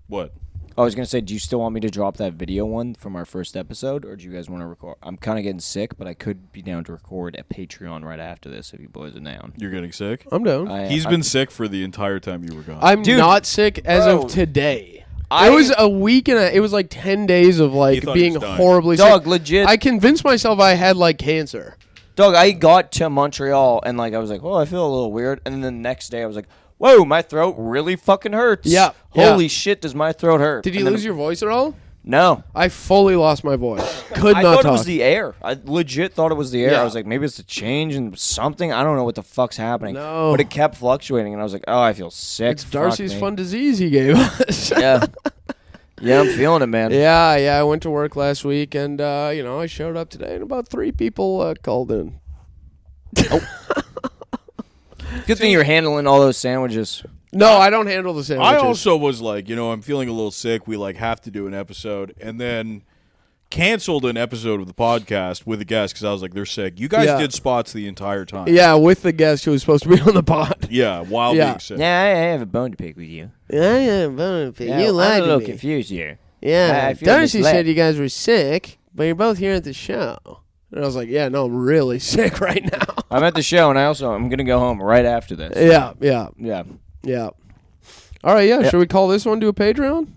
What? I was gonna say, do you still want me to drop that video one from our first episode, or do you guys want to record? I'm kind of getting sick, but I could be down to record a Patreon right after this if you boys are down. You're getting sick? I'm down. He's been sick for the entire time you were gone. I'm Dude, not sick as bro. of today. I- It was a week and it was like 10 days of like thought he being was dying. horribly Dog, sick. legit. I convinced myself I had like cancer. Dog, I got to Montreal and like I was like, oh, I feel a little weird, and then the next day I was like, whoa, my throat really fucking hurts. Yeah, Holy yeah. shit, does my throat hurt? Did you And then- lose your voice at all? No. I fully lost my voice. Could I not thought talk. it was the air. I legit thought it was the air. Yeah. I was like, maybe it's a change in something. I don't know what the fuck's happening. No. But it kept fluctuating, and I was like, oh, I feel sick. It's Fuck Darcy's me. fun disease he gave us. Yeah. Yeah, I'm feeling it, man. Yeah. I went to work last week, and I showed up today, and about 3 people called in. Good thing you're handling all those sandwiches. No, I don't handle the sandwiches. I also was like, I'm feeling a little sick. We like have to do an episode, and then canceled an episode of the podcast with a guest because I was like, they're sick. You guys Yeah. did spots the entire time. Yeah, with the guest who was supposed to be on the pod. Yeah, while Yeah. being sick. Yeah, I have a bone to pick with you. Yeah, Yeah, I'm a little confused here. I feel Darcy misled. said you guys were sick, but you're both here at the show. And I was like, yeah, no, I'm really sick right now. I'm at the show, and I'm gonna go home right after this. Yeah. Yeah. All right, yeah. Should we call this one to a Patreon?